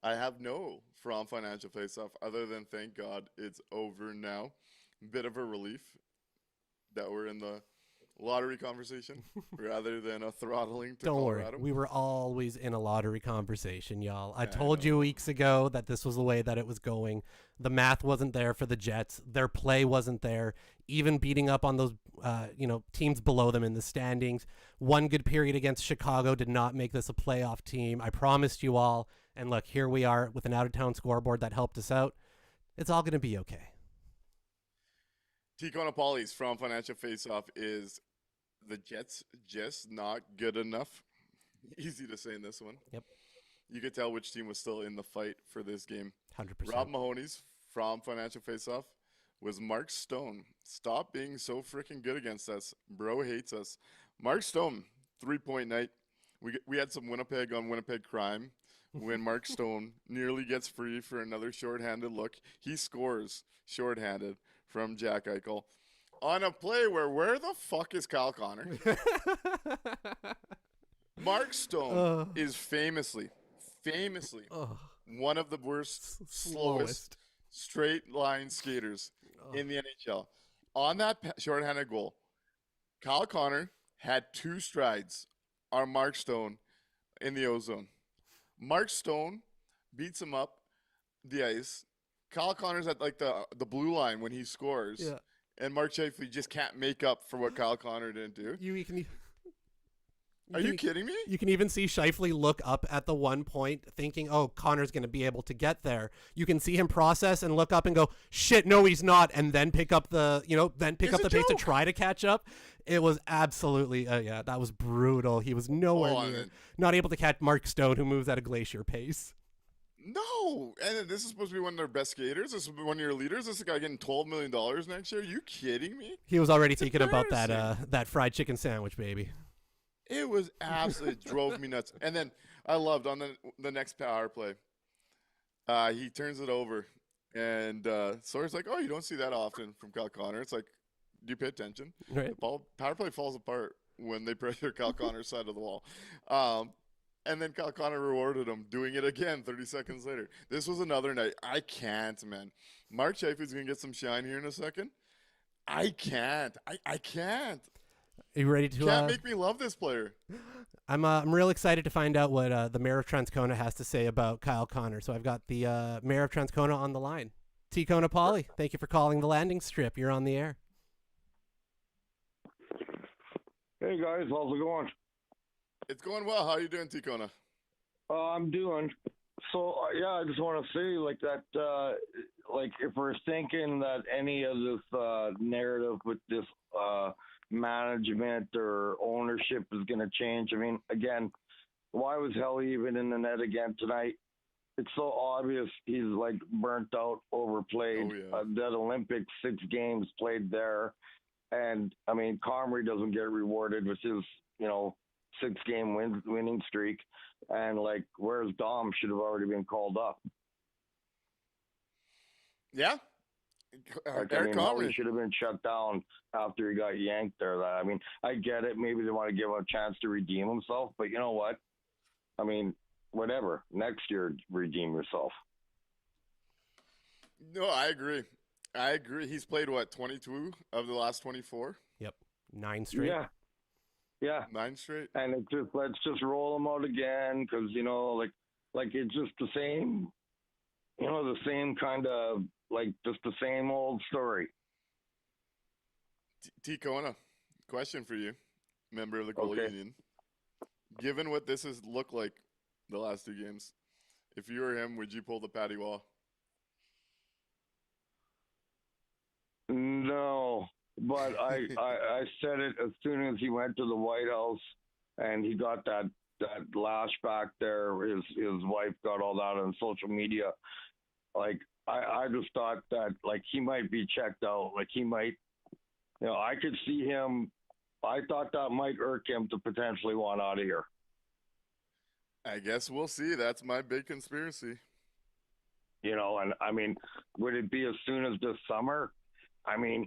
I have no From Financial Faceoff other than thank God it's over now. Bit of a relief that we're in the lottery conversation rather than a throttling to Don't Colorado. worry. We were always in a lottery conversation, y'all. I told you weeks ago that this was the way that it was going. The math wasn't there for the Jets. Their play wasn't there. Even beating up on those teams below them in the standings. One good period against Chicago did not make this a playoff team. I promised you all. And look, here we are with an out-of-town scoreboard that helped us out. It's all going to be okay. Tico Napoli's From Financial Faceoff is the Jets just not good enough. Easy to say in this one. Yep. You could tell which team was still in the fight for this game. 100%. Rob Mahoney's From Financial Faceoff was Mark Stone. Stop being so freaking good against us. Bro hates us. Mark Stone, 3-point night. We had some Winnipeg on Winnipeg crime when Mark Stone nearly gets free for another shorthanded look. He scores shorthanded from Jack Eichel on a play where the fuck is Kyle Connor? Mark Stone is famously one of the worst, slowest straight line skaters in the NHL. On that shorthanded goal, Kyle Connor had 2 strides on Mark Stone in the ozone. Mark Stone beats him up the ice. Kyle Connor's at like the blue line when he scores. Yeah. And Mark Scheifele just can't make up for what Kyle Connor didn't do. Are you kidding me? You can even see Scheifele look up at the one point thinking, oh, Connor's going to be able to get there. You can see him process and look up and go, shit, no, he's not. And then pick up the pace to try to catch up. It was absolutely, that was brutal. He was nowhere near, not able to catch Mark Stone, who moves at a glacier pace. No. And this is supposed to be one of their best skaters. This is one of your leaders. This is a guy getting $12 million next year. Are you kidding me? He was already thinking about that fried chicken sandwich, baby. It was absolutely drove me nuts. And then I loved on the next power play. He turns it over, and Sawyer's like, "Oh, you don't see that often from Kyle Connor." It's like, do you pay attention? Right. The power play falls apart when they pressure Kyle Connor's side of the wall. And then Kyle Connor rewarded him doing it again 30 seconds later. This was another night. I can't, man. Mark Scheifele's going to get some shine here in a second. I can't. I can't. Are you ready to? Can't make me love this player. I'm real excited to find out what the mayor of Transcona has to say about Kyle Connor. So I've got the mayor of Transcona on the line. T. Kona Pauly, thank you for calling the landing strip. You're on the air. Hey guys, how's it going? It's going well. How are you doing, T. Kona? I'm doing. So I just want to say like that. Like if we're thinking that any of this narrative with this management or ownership is going to change. I mean, again, why was Helly even in the net again tonight? It's so obvious he's like burnt out, overplayed. Oh, yeah. That Olympics, 6 games played there. And I mean, Comrie doesn't get rewarded with his, 6-game winning streak. And like, where's Dom should have already been called up. Yeah. Eric Comrie should have been shut down after he got yanked there. I mean, I get it. Maybe they want to give him a chance to redeem himself, but you know what? I mean, whatever. Next year, redeem yourself. No, I agree. He's played, 22 of the last 24? Yep. 9 straight. Yeah. 9 straight. And it's just, let's just roll them out again because, like it's just the same, the same kind of, like just the same old story. T. Kona, question for you, member of the goalie union. Given what this has looked like the last 2 games, if you were him, would you pull the Patty Wall? No, but I said it as soon as he went to the White House and he got that lash back there. His wife got all that on social media. Like, I just thought that, like, he might be checked out. Like, he might, I could see him. I thought that might irk him to potentially want out of here. I guess we'll see. That's my big conspiracy. And I mean, would it be as soon as this summer? I mean,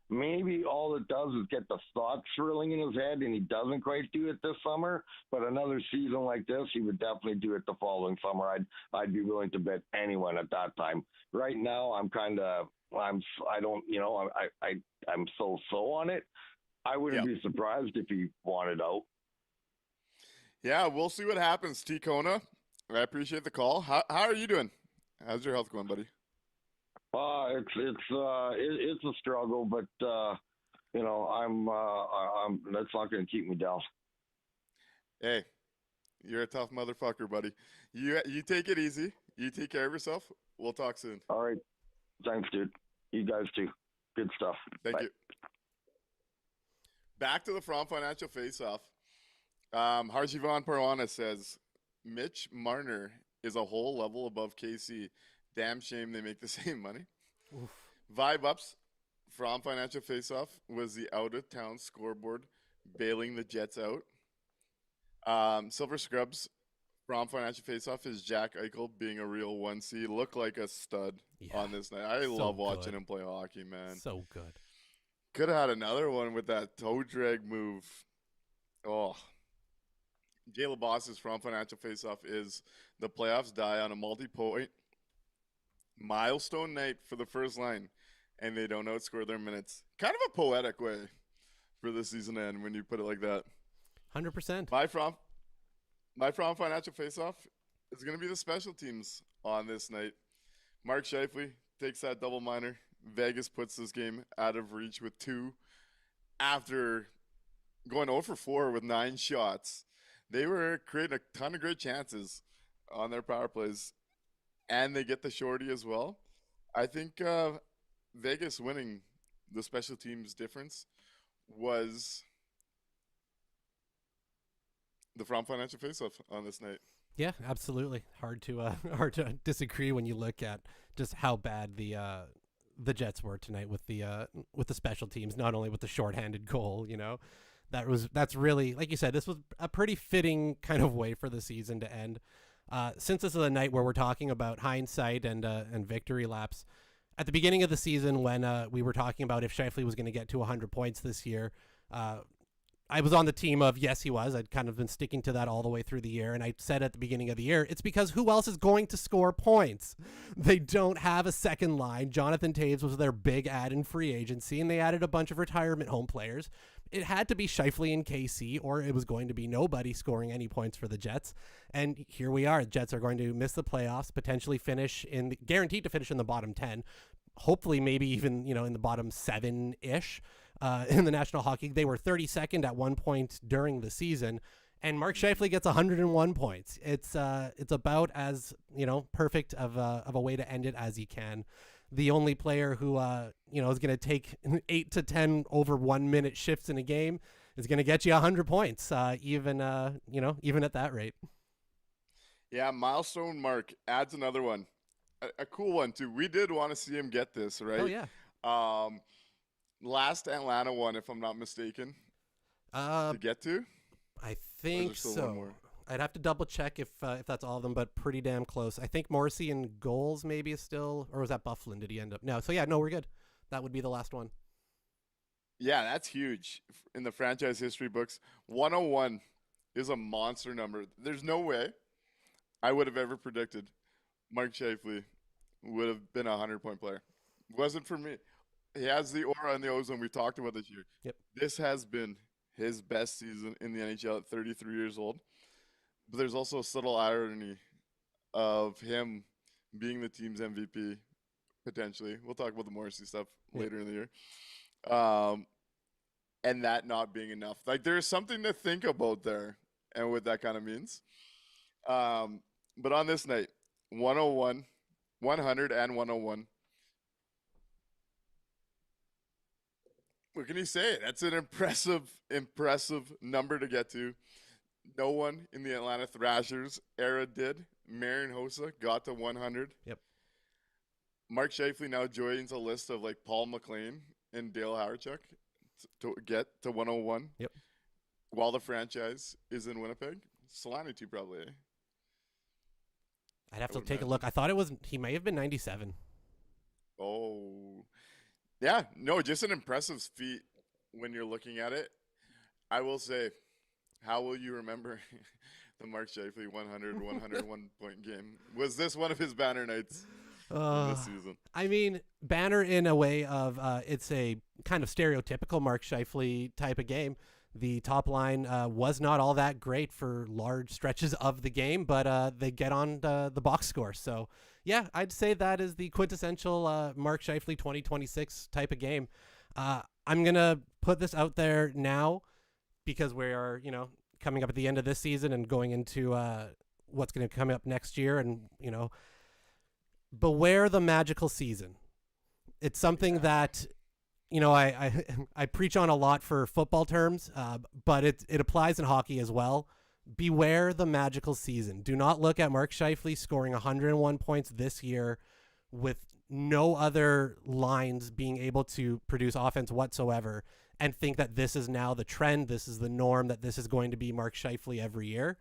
maybe all it does is get the thoughts swirling in his head and he doesn't quite do it this summer, but another season like this, he would definitely do it the following summer. I'd be willing to bet anyone at that time. Right now, I'm so on it. I wouldn't be surprised if he wanted out. Yeah, we'll see what happens, T. Kona. I appreciate the call. How are you doing? How's your health going, buddy? It's a struggle, but I'm that's not going to keep me down. Hey, you're a tough motherfucker, buddy. You take it easy. You take care of yourself. We'll talk soon. All right. Thanks, dude. You guys too. Good stuff. Thank Bye. you. Back to the From Financial Faceoff. Harshivan Parwana says, Mitch Marner is a whole level above KC. Damn shame they make the same money. Oof. Vibe Ups from Financial Faceoff was the out-of-town scoreboard bailing the Jets out. Silver Scrubs from Financial Faceoff is Jack Eichel being a real 1C. Looked like a stud on this night. I love watching him play hockey, man. So good. Could have had another one with that toe drag move. Oh. Jay LaBosse's from Financial Faceoff is the playoffs die on a multi-point milestone night for the first line, and they don't outscore their minutes. Kind of a poetic way for the season to end when you put it like that. 100%. My from Financial Faceoff is going to be the special teams on this night. Mark Scheifele takes that double minor. Vegas puts this game out of reach with 2 after going 0 for 4 with 9 shots. They were creating a ton of great chances on their power plays, and they get the shorty as well. I think Vegas winning the special teams difference was the From Financial Faceoff on this night. Yeah, absolutely. Hard to disagree when you look at just how bad the Jets were tonight with the special teams, not only with the shorthanded goal, you know. That's really, like you said, this was a pretty fitting kind of way for the season to end. Since this is a night where we're talking about hindsight and victory laps, at the beginning of the season when we were talking about if Scheifele was going to get to 100 points this year, I was on the team of yes, he was. I'd kind of been sticking to that all the way through the year. And I said at the beginning of the year, it's because who else is going to score points? They don't have a second line. Jonathan Toews was their big add in free agency, and they added a bunch of retirement home players. It had to be Scheifele and KC, or it was going to be nobody scoring any points for the Jets. And here we are. The Jets are going to miss the playoffs, potentially guaranteed to finish in the bottom 10. Hopefully, maybe even, in the bottom 7-ish. In the National Hockey League. They were 32nd at one point during the season, and Mark Scheifele gets 101 points. It's about as perfect of a way to end it as you can. The only player who is going to take 8 to 10 over 1 minute shifts in a game is going to get you 100 points, even at that rate. Yeah, milestone Mark adds another one, a cool one too. We did want to see him get this, right? Oh yeah. Last Atlanta one, if I'm not mistaken, to get to? I think so. I'd have to double check if that's all of them, but pretty damn close. I think Morrissey in goals maybe is still, or was that Bufflin? Did he end up? No. So yeah, no, we're good. That would be the last one. Yeah, that's huge in the franchise history books. 101 is a monster number. There's no way I would have ever predicted Mark Scheifele would have been a 100-point player. Wasn't for me. He has the aura and the ozone we talked about this year. Yep. This has been his best season in the NHL at 33 years old. But there's also a subtle irony of him being the team's MVP, potentially. We'll talk about the Morrissey stuff later in the year. And that not being enough. Like, there's something to think about there and what that kind of means. But on this night, 101, 100 and 101. What can you say? That's an impressive number to get to. No one in the Atlanta Thrashers era did. Marian Hossa got to 100. Yep. Mark Scheifele now joins a list of like Paul McLean and Dale Hawerchuk to get to 101. Yep. While the franchise is in Winnipeg. Solani too, probably. I'd have to take a look. I thought he may have been 97. Oh. Yeah, no, just an impressive feat when you're looking at it. I will say, how will you remember the Mark Scheifele 101 point game? Was this one of his banner nights this season? I mean, banner in a way of it's a kind of stereotypical Mark Scheifele type of game. The top line was not all that great for large stretches of the game, but they get on the box score. So, yeah, I'd say that is the quintessential Mark Scheifele 2026 type of game. I'm going to put this out there now because we are, coming up at the end of this season and going into what's going to come up next year. And, beware the magical season. It's something that... I preach on a lot for football terms, but it applies in hockey as well. Beware the magical season. Do not look at Mark Scheifele scoring 101 points this year with no other lines being able to produce offense whatsoever and think that this is now the trend, this is the norm, that this is going to be Mark Scheifele every year.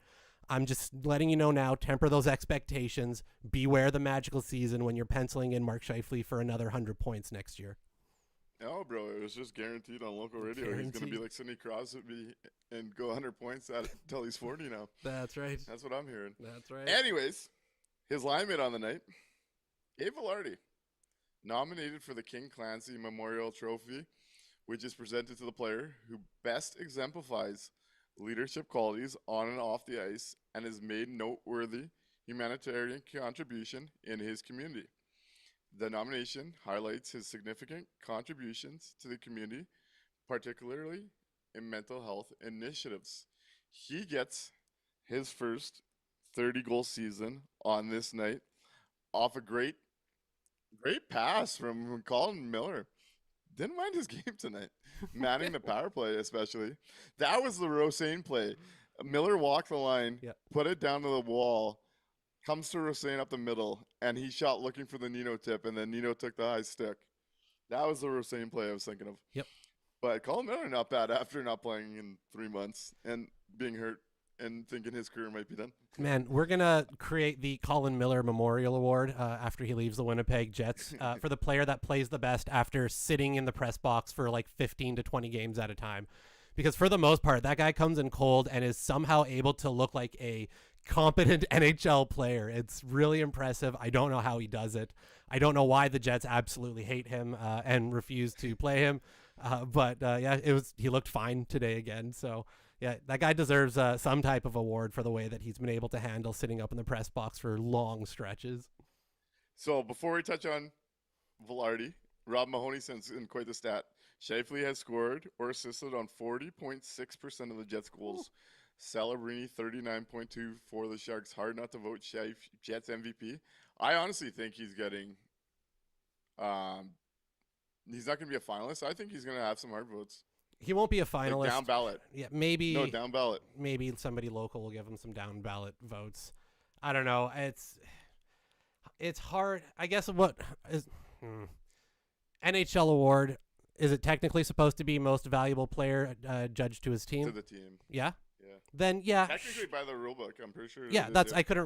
I'm just letting you know now, temper those expectations. Beware the magical season when you're penciling in Mark Scheifele for another 100 points next year. No, bro, it was just guaranteed on local radio. He's going to be like Sidney Crosby and go 100 points until he's 40 now. That's right. That's what I'm hearing. That's right. Anyways, his line mate on the night, Gabe Vilardi, nominated for the King Clancy Memorial Trophy, which is presented to the player who best exemplifies leadership qualities on and off the ice and has made noteworthy humanitarian contribution in his community. The nomination highlights his significant contributions to the community, particularly in mental health initiatives. He gets his first 30-goal season on this night off a great pass from Colin Miller. Didn't mind his game tonight. Manning the power play, especially. That was the Rosane play. Miller walked the line, put it down to the wall, comes to Rosane up the middle, and he shot looking for the Nino tip, and then Nino took the high stick. That was the Rosane play I was thinking of. Yep. But Colin Miller, not bad after not playing in 3 months and being hurt and thinking his career might be done. Man, we're going to create the Colin Miller Memorial Award after he leaves the Winnipeg Jets for the player that plays the best after sitting in the press box for like 15 to 20 games at a time. Because for the most part, that guy comes in cold and is somehow able to look like a competent NHL player. It's really impressive. I don't know how he does it. I don't know why the Jets absolutely hate him and refuse to play him. But he looked fine today again. So yeah, that guy deserves some type of award for the way that he's been able to handle sitting up in the press box for long stretches. So before we touch on Vilardi, Rob Mahoney sends in quite the stat. Scheifele has scored or assisted on 40.6% of the Jets' goals. Celebrini 39.2% for the Sharks. Hard not to vote Jets MVP. I honestly think he's getting he's not going to be a finalist. I think he's going to have some hard votes. He won't be a finalist. Like down ballot. Yeah, maybe. No, down ballot. Maybe somebody local will give him some down ballot votes. I don't know. It's hard. I guess what is NHL award, is it technically supposed to be most valuable player judged to his team? To the team. Yeah? Yeah. Then, yeah. Technically by the rule book, I'm pretty sure. Yeah,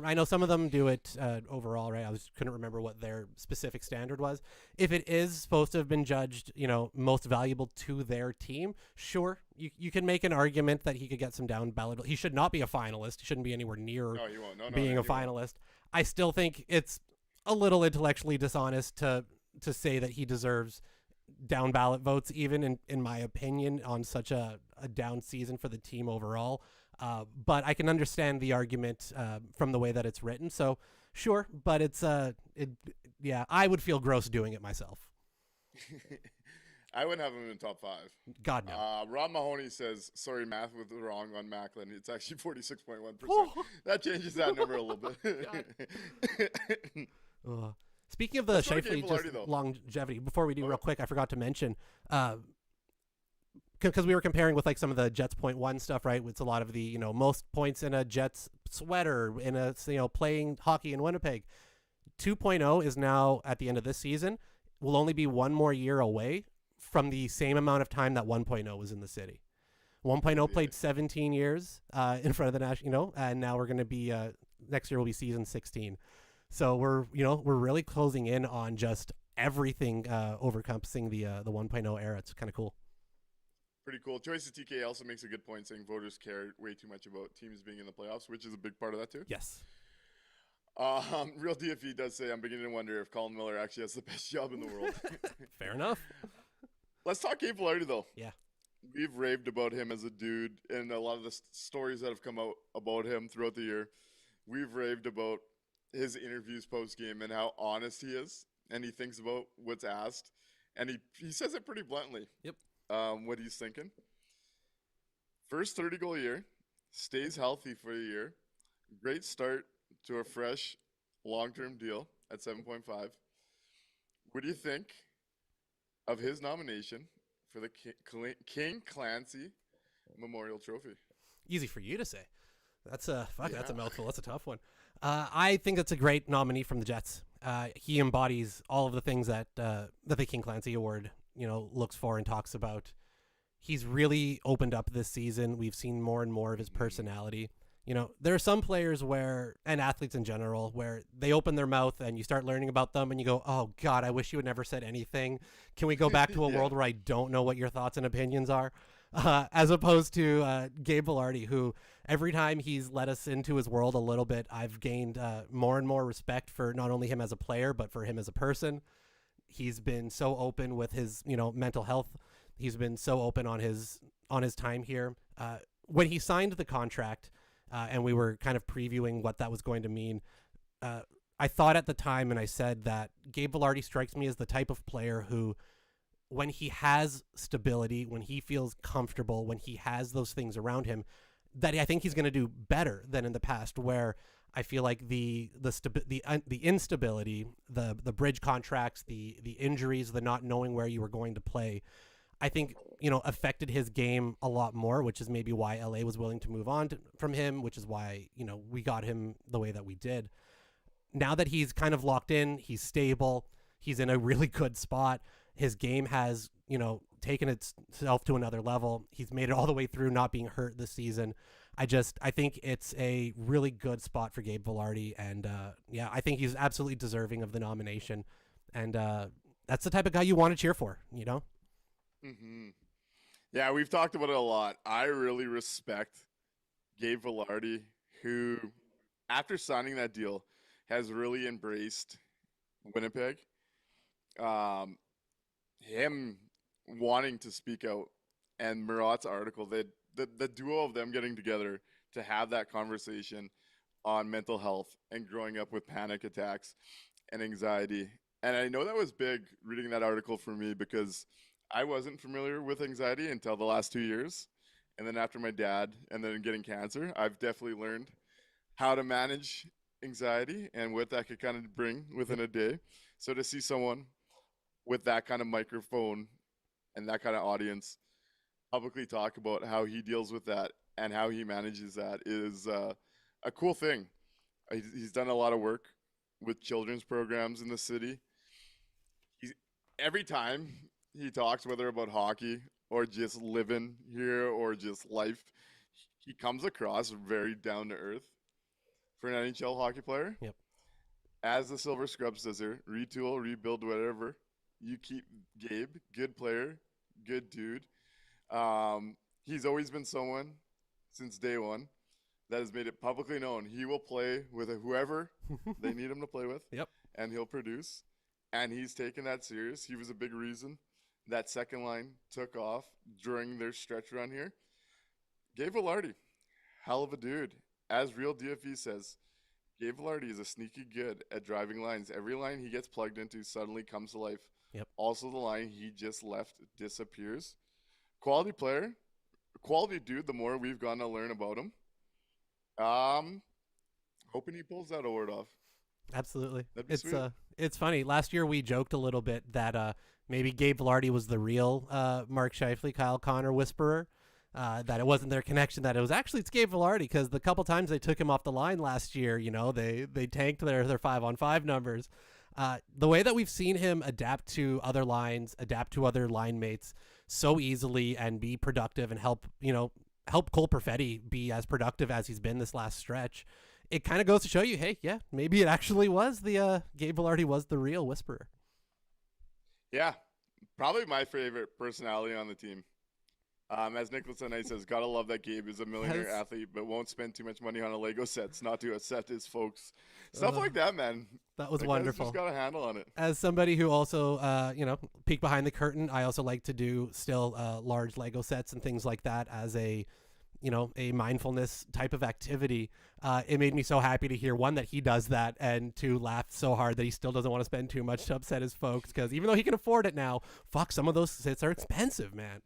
I know some of them do it overall, right? Couldn't remember what their specific standard was. If it is supposed to have been judged, most valuable to their team, sure, you can make an argument that he could get some down ballot. He should not be a finalist. He shouldn't be anywhere near being a finalist. I still think it's a little intellectually dishonest to say that he deserves down ballot votes, even in my opinion, on such a down season for the team overall. But I can understand the argument from the way that it's written. So sure, but I would feel gross doing it myself. I wouldn't have him in top 5. God no. Rob Mahoney says, sorry, math was wrong on Macklin. It's actually 46.1%. That changes that number a little bit. Speaking of the Scheifele longevity, before we do real quick, I forgot to mention, because we were comparing with like some of the Jets .1 stuff, right? It's a lot of the most points in a Jets sweater in a playing hockey in Winnipeg. 2.0 is now at the end of this season will only be one more year away from the same amount of time that 1.0 was in the city. 1.0 played 17 years in front of the national, and now we're going to be next year will be season 16. So we're really closing in on just everything overcompassing the 1.0 era. It's kind of cool. Pretty cool. Choice of TK also makes a good point, saying voters care way too much about teams being in the playoffs, which is a big part of that too. Yes. Real DFE does say, I'm beginning to wonder if Colin Miller actually has the best job in the world. Fair enough. Let's talk Gabe Vilardi, though. Yeah. We've raved about him as a dude, and a lot of the stories that have come out about him throughout the year. We've raved about his interviews post-game and how honest he is, and he thinks about what's asked, and he says it pretty bluntly. Yep. What he's thinking. First 30-goal year, stays healthy for a year, great start to a fresh long-term deal at 7.5. What do you think of his nomination for the King Clancy Memorial Trophy? Easy for you to say. That's a mouthful. That's a tough one. I think it's a great nominee from the Jets. He embodies all of the things that the King Clancy Award, looks for and talks about. He's really opened up this season. We've seen more and more of his personality. There are some players and athletes in general, where they open their mouth and you start learning about them and you go, oh God, I wish you had never said anything. Can we go back to a world where I don't know what your thoughts and opinions are? As opposed to Gabe Vilardi, who every time he's let us into his world a little bit, I've gained more and more respect for not only him as a player, but for him as a person. He's been so open with his, mental health. He's been so open on his time here. When he signed the contract, and we were kind of previewing what that was going to mean, I thought at the time, and I said that Gabe Vilardi strikes me as the type of player who, when he has stability, when he feels comfortable, when he has those things around him, that I think he's going to do better than in the past, where I feel like the instability, the bridge contracts, the injuries, the not knowing where you were going to play, I think, affected his game a lot more, which is maybe why LA was willing to move on from him, which is why, we got him the way that we did. Now that he's kind of locked in, he's stable, he's in a really good spot. His game has, taken itself to another level. He's made it all the way through not being hurt this season. I think it's a really good spot for Gabe Vilardi. And I think he's absolutely deserving of the nomination. And that's the type of guy you want to cheer for, Mm-hmm. Yeah, we've talked about it a lot. I really respect Gabe Vilardi, who, after signing that deal, has really embraced Winnipeg. Him wanting to speak out, and Murat's article, the duo of them getting together to have that conversation on mental health and growing up with panic attacks and anxiety. And I know that was big reading that article for me, because I wasn't familiar with anxiety until the last 2 years. And then after my dad and then getting cancer, I've definitely learned how to manage anxiety and what that could kind of bring within a day. So to see someone with that kind of microphone and that kind of audience publicly talk about how he deals with that and how he manages that is a cool thing. He's done a lot of work with children's programs in the city. Every time he talks, whether about hockey or just living here or just life, he comes across very down to earth for an NHL hockey player. Yep. As the Silver Scrubs says here, retool, rebuild, whatever. You keep Gabe, good player, good dude. He's always been someone since day one that has made it publicly known he will play with whoever they need him to play with. Yep. And he'll produce. And he's taken that serious. He was a big reason that second line took off during their stretch run here. Gabe Vilardi, hell of a dude. As Real DFE says, Gabe Vilardi is a sneaky good at driving lines. Every line he gets plugged into suddenly comes to life. Yep. Also, the line he just left disappears. Quality player, quality dude, the more we've gotten to learn about him. Hoping he pulls that award off. Absolutely. That'd be sweet. It's funny. Last year we joked a little bit that maybe Gabe Vilardi was the real Mark Scheifele, Kyle Connor whisperer. That it wasn't their connection, that it was actually it's Gabe Vilardi, because the couple times they took him off the line last year, they tanked their 5-on-5 numbers. The way that we've seen him adapt to other lines, adapt to other line mates so easily and be productive and help Cole Perfetti be as productive as he's been this last stretch, it kind of goes to show you, hey, yeah, maybe it actually was the Gabe Vilardi was the real whisperer. Yeah, probably my favorite personality on the team. As Nicholas Knight says, gotta love that Gabe is a millionaire athlete, but won't spend too much money on a Lego sets, not to upset his folks. Stuff like that, man. That was that wonderful. Just got a handle on it. As somebody who also, peek behind the curtain, I also like to do still large Lego sets and things like that as a mindfulness type of activity. It made me so happy to hear, one, that he does that, and two, laugh so hard that he still doesn't want to spend too much to upset his folks, because even though he can afford it now, some of those sets are expensive, man.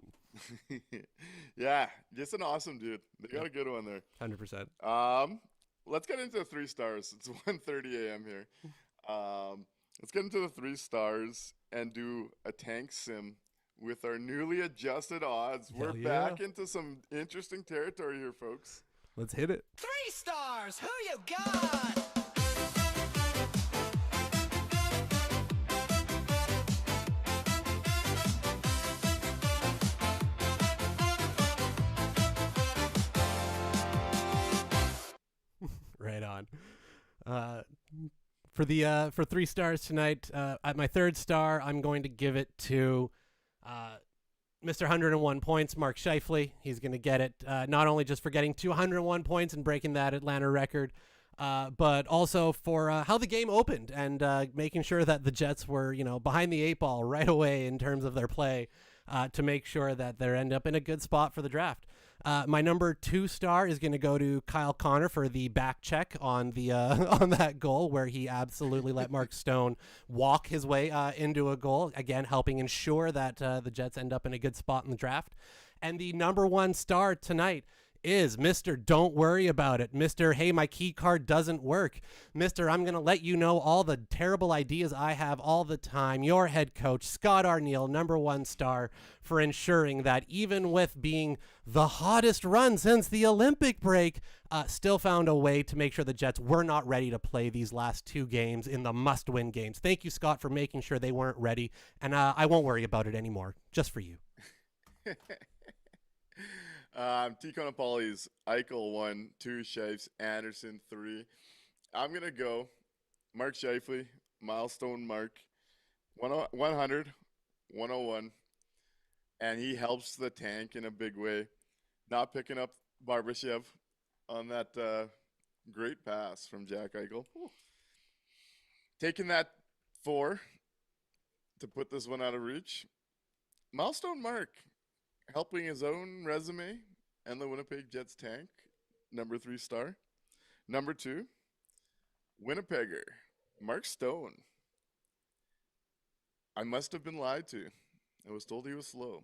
Yeah, just an awesome dude. They got a good one there. 100%. Let's get into the 3 stars. It's 1:30 a.m. here. Let's get into the 3 stars and do a tank sim with our newly adjusted odds. We're back into some interesting territory here, folks. Let's hit it. 3 stars. Who you got? For 3 stars tonight, at my 3rd star, I'm going to give it to Mr. 101 points, Mark Scheifele. He's going to get it not only just for getting 201 points and breaking that Atlanta record, but also for how the game opened and making sure that the Jets were, behind the 8 ball right away in terms of their play to make sure that they end up in a good spot for the draft. My number 2 star is going to go to Kyle Connor for the back check on the on that goal where he absolutely let Mark Stone walk his way into a goal, again helping ensure that the Jets end up in a good spot in the draft. And the number 1 star tonight is Mr. Don't Worry About It. Mr. Hey, my key card doesn't work. Mr. I'm going to let you know all the terrible ideas I have all the time. Your head coach, Scott Arneal, number 1 star for ensuring that even with being the hottest run since the Olympic break, still found a way to make sure the Jets were not ready to play these last 2 games in the must-win games. Thank you, Scott, for making sure they weren't ready. And I won't worry about it anymore, just for you. T. Pauly's Eichel 1, 2 Scheifes, Anderson 3. I'm going to go Mark Scheifele, milestone mark, 100, 101. And he helps the tank in a big way. Not picking up Barbashev on that great pass from Jack Eichel. Ooh. Taking that 4 to put this one out of reach. Milestone mark. Helping his own resume and the Winnipeg Jets tank, number 3 star. Number 2, Winnipegger, Mark Stone. I must have been lied to. I was told he was slow,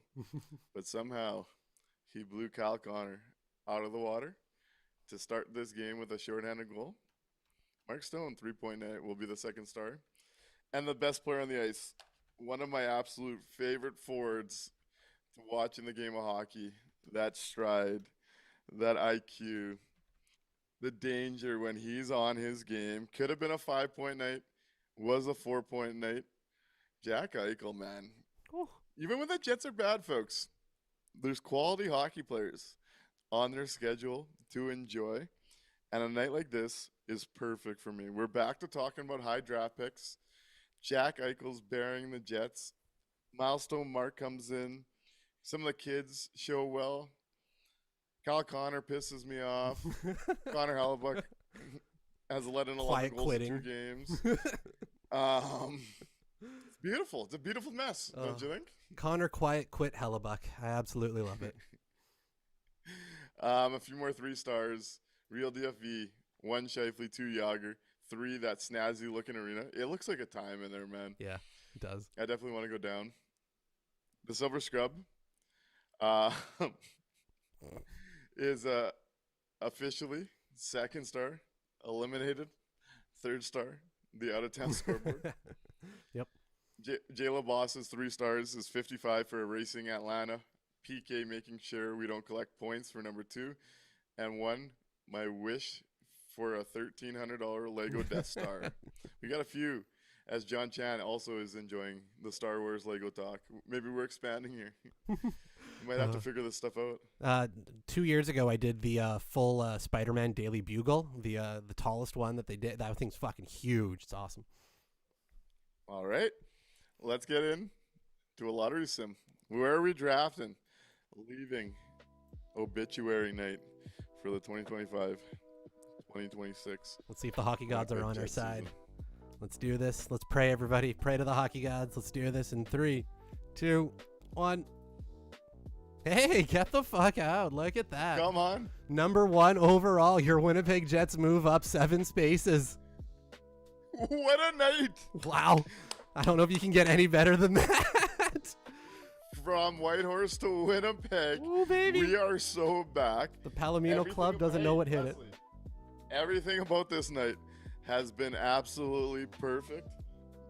but somehow he blew Kyle Connor out of the water to start this game with a shorthanded goal. Mark Stone, 3.9, will be the 2nd star. And the best player on the ice, one of my absolute favorite forwards to watch in the game of hockey, that stride, that IQ, the danger when he's on his game. Could have been a 5-point night, was a 4-point night. Jack Eichel, man. Ooh. Even when the Jets are bad, folks, there's quality hockey players on their schedule to enjoy. And a night like this is perfect for me. We're back to talking about high draft picks. Jack Eichel's bearing the Jets. Milestone mark comes in. Some of the kids show well. Kyle Connor pisses me off. Connor Hellebuck has let in 11 goals in 2 games. It's beautiful. It's a beautiful mess, don't you think? Connor quiet quit Hellebuck. I absolutely love it. A few more 3 stars. Real DFV, 1 Scheifele, 2 Yager, 3 that snazzy looking arena. It looks like a time in there, man. Yeah, it does. I definitely want to go down. The Silver Scrub is officially 2nd star, eliminated, 3rd star, the out-of-town scoreboard. Yep. J-Lo Boss's 3 stars is 55 for Racing Atlanta. PK making sure we don't collect points for number 2. And 1, my wish for a $1,300 Lego Death Star. We got a few, as John Chan also is enjoying the Star Wars Lego talk. Maybe we're expanding here. We might have to figure this stuff out. 2 years ago, I did the full Spider-Man Daily Bugle, the tallest one that they did. That thing's fucking huge. It's awesome. All right. Let's get in to a lottery sim. Where are we drafting? Leaving obituary night for the 2025-2026. Let's see if the hockey gods are on our side. Let's do this. Let's pray, everybody. Pray to the hockey gods. Let's do this in 3, 2, 1. Hey, get the fuck out. Look at that. Come on. Number 1 overall, your Winnipeg Jets move up 7 spaces. What a night. Wow. I don't know if you can get any better than that. From Whitehorse to Winnipeg. Ooh, baby. We are so back. The Palomino Club doesn't know what hit it. Everything about this night has been absolutely perfect.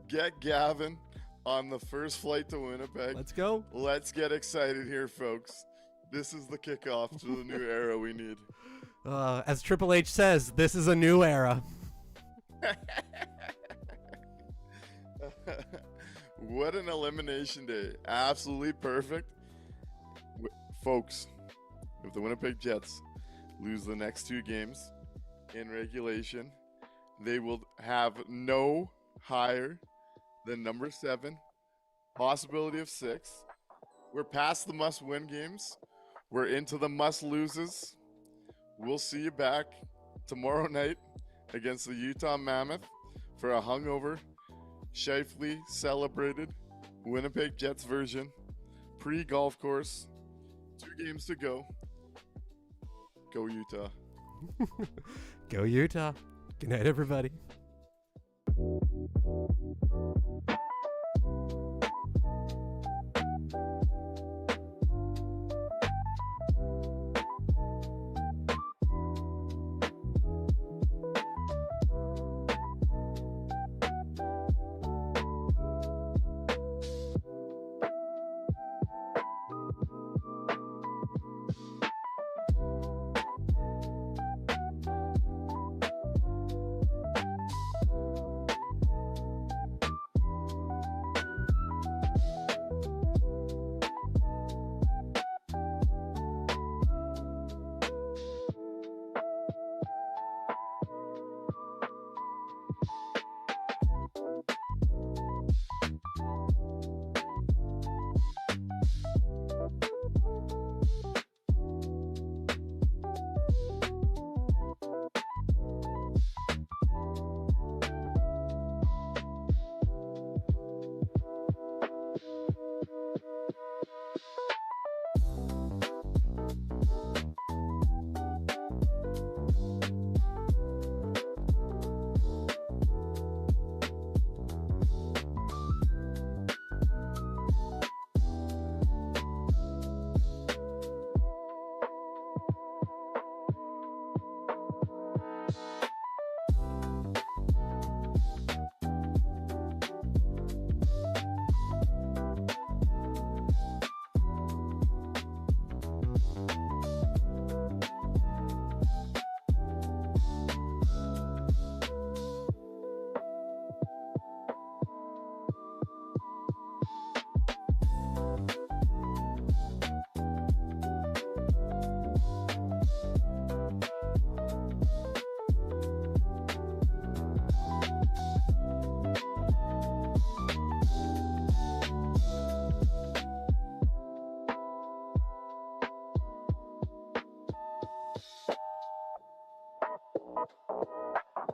Get Gavin on the first flight to Winnipeg. Let's go. Let's get excited here, folks. This is the kickoff to the new era we need. As Triple H says, this is a new era. What an elimination day. Absolutely perfect. Folks, if the Winnipeg Jets lose the next 2 games in regulation, they will have no higher than number 7, possibility of 6. We're past the must-win games. We're into the must-loses. We'll see you back tomorrow night against the Utah Mammoth for a hungover, Scheifele celebrated Winnipeg Jets version, pre-golf course. 2 games to go. Go Utah. Go Utah. Good night, everybody.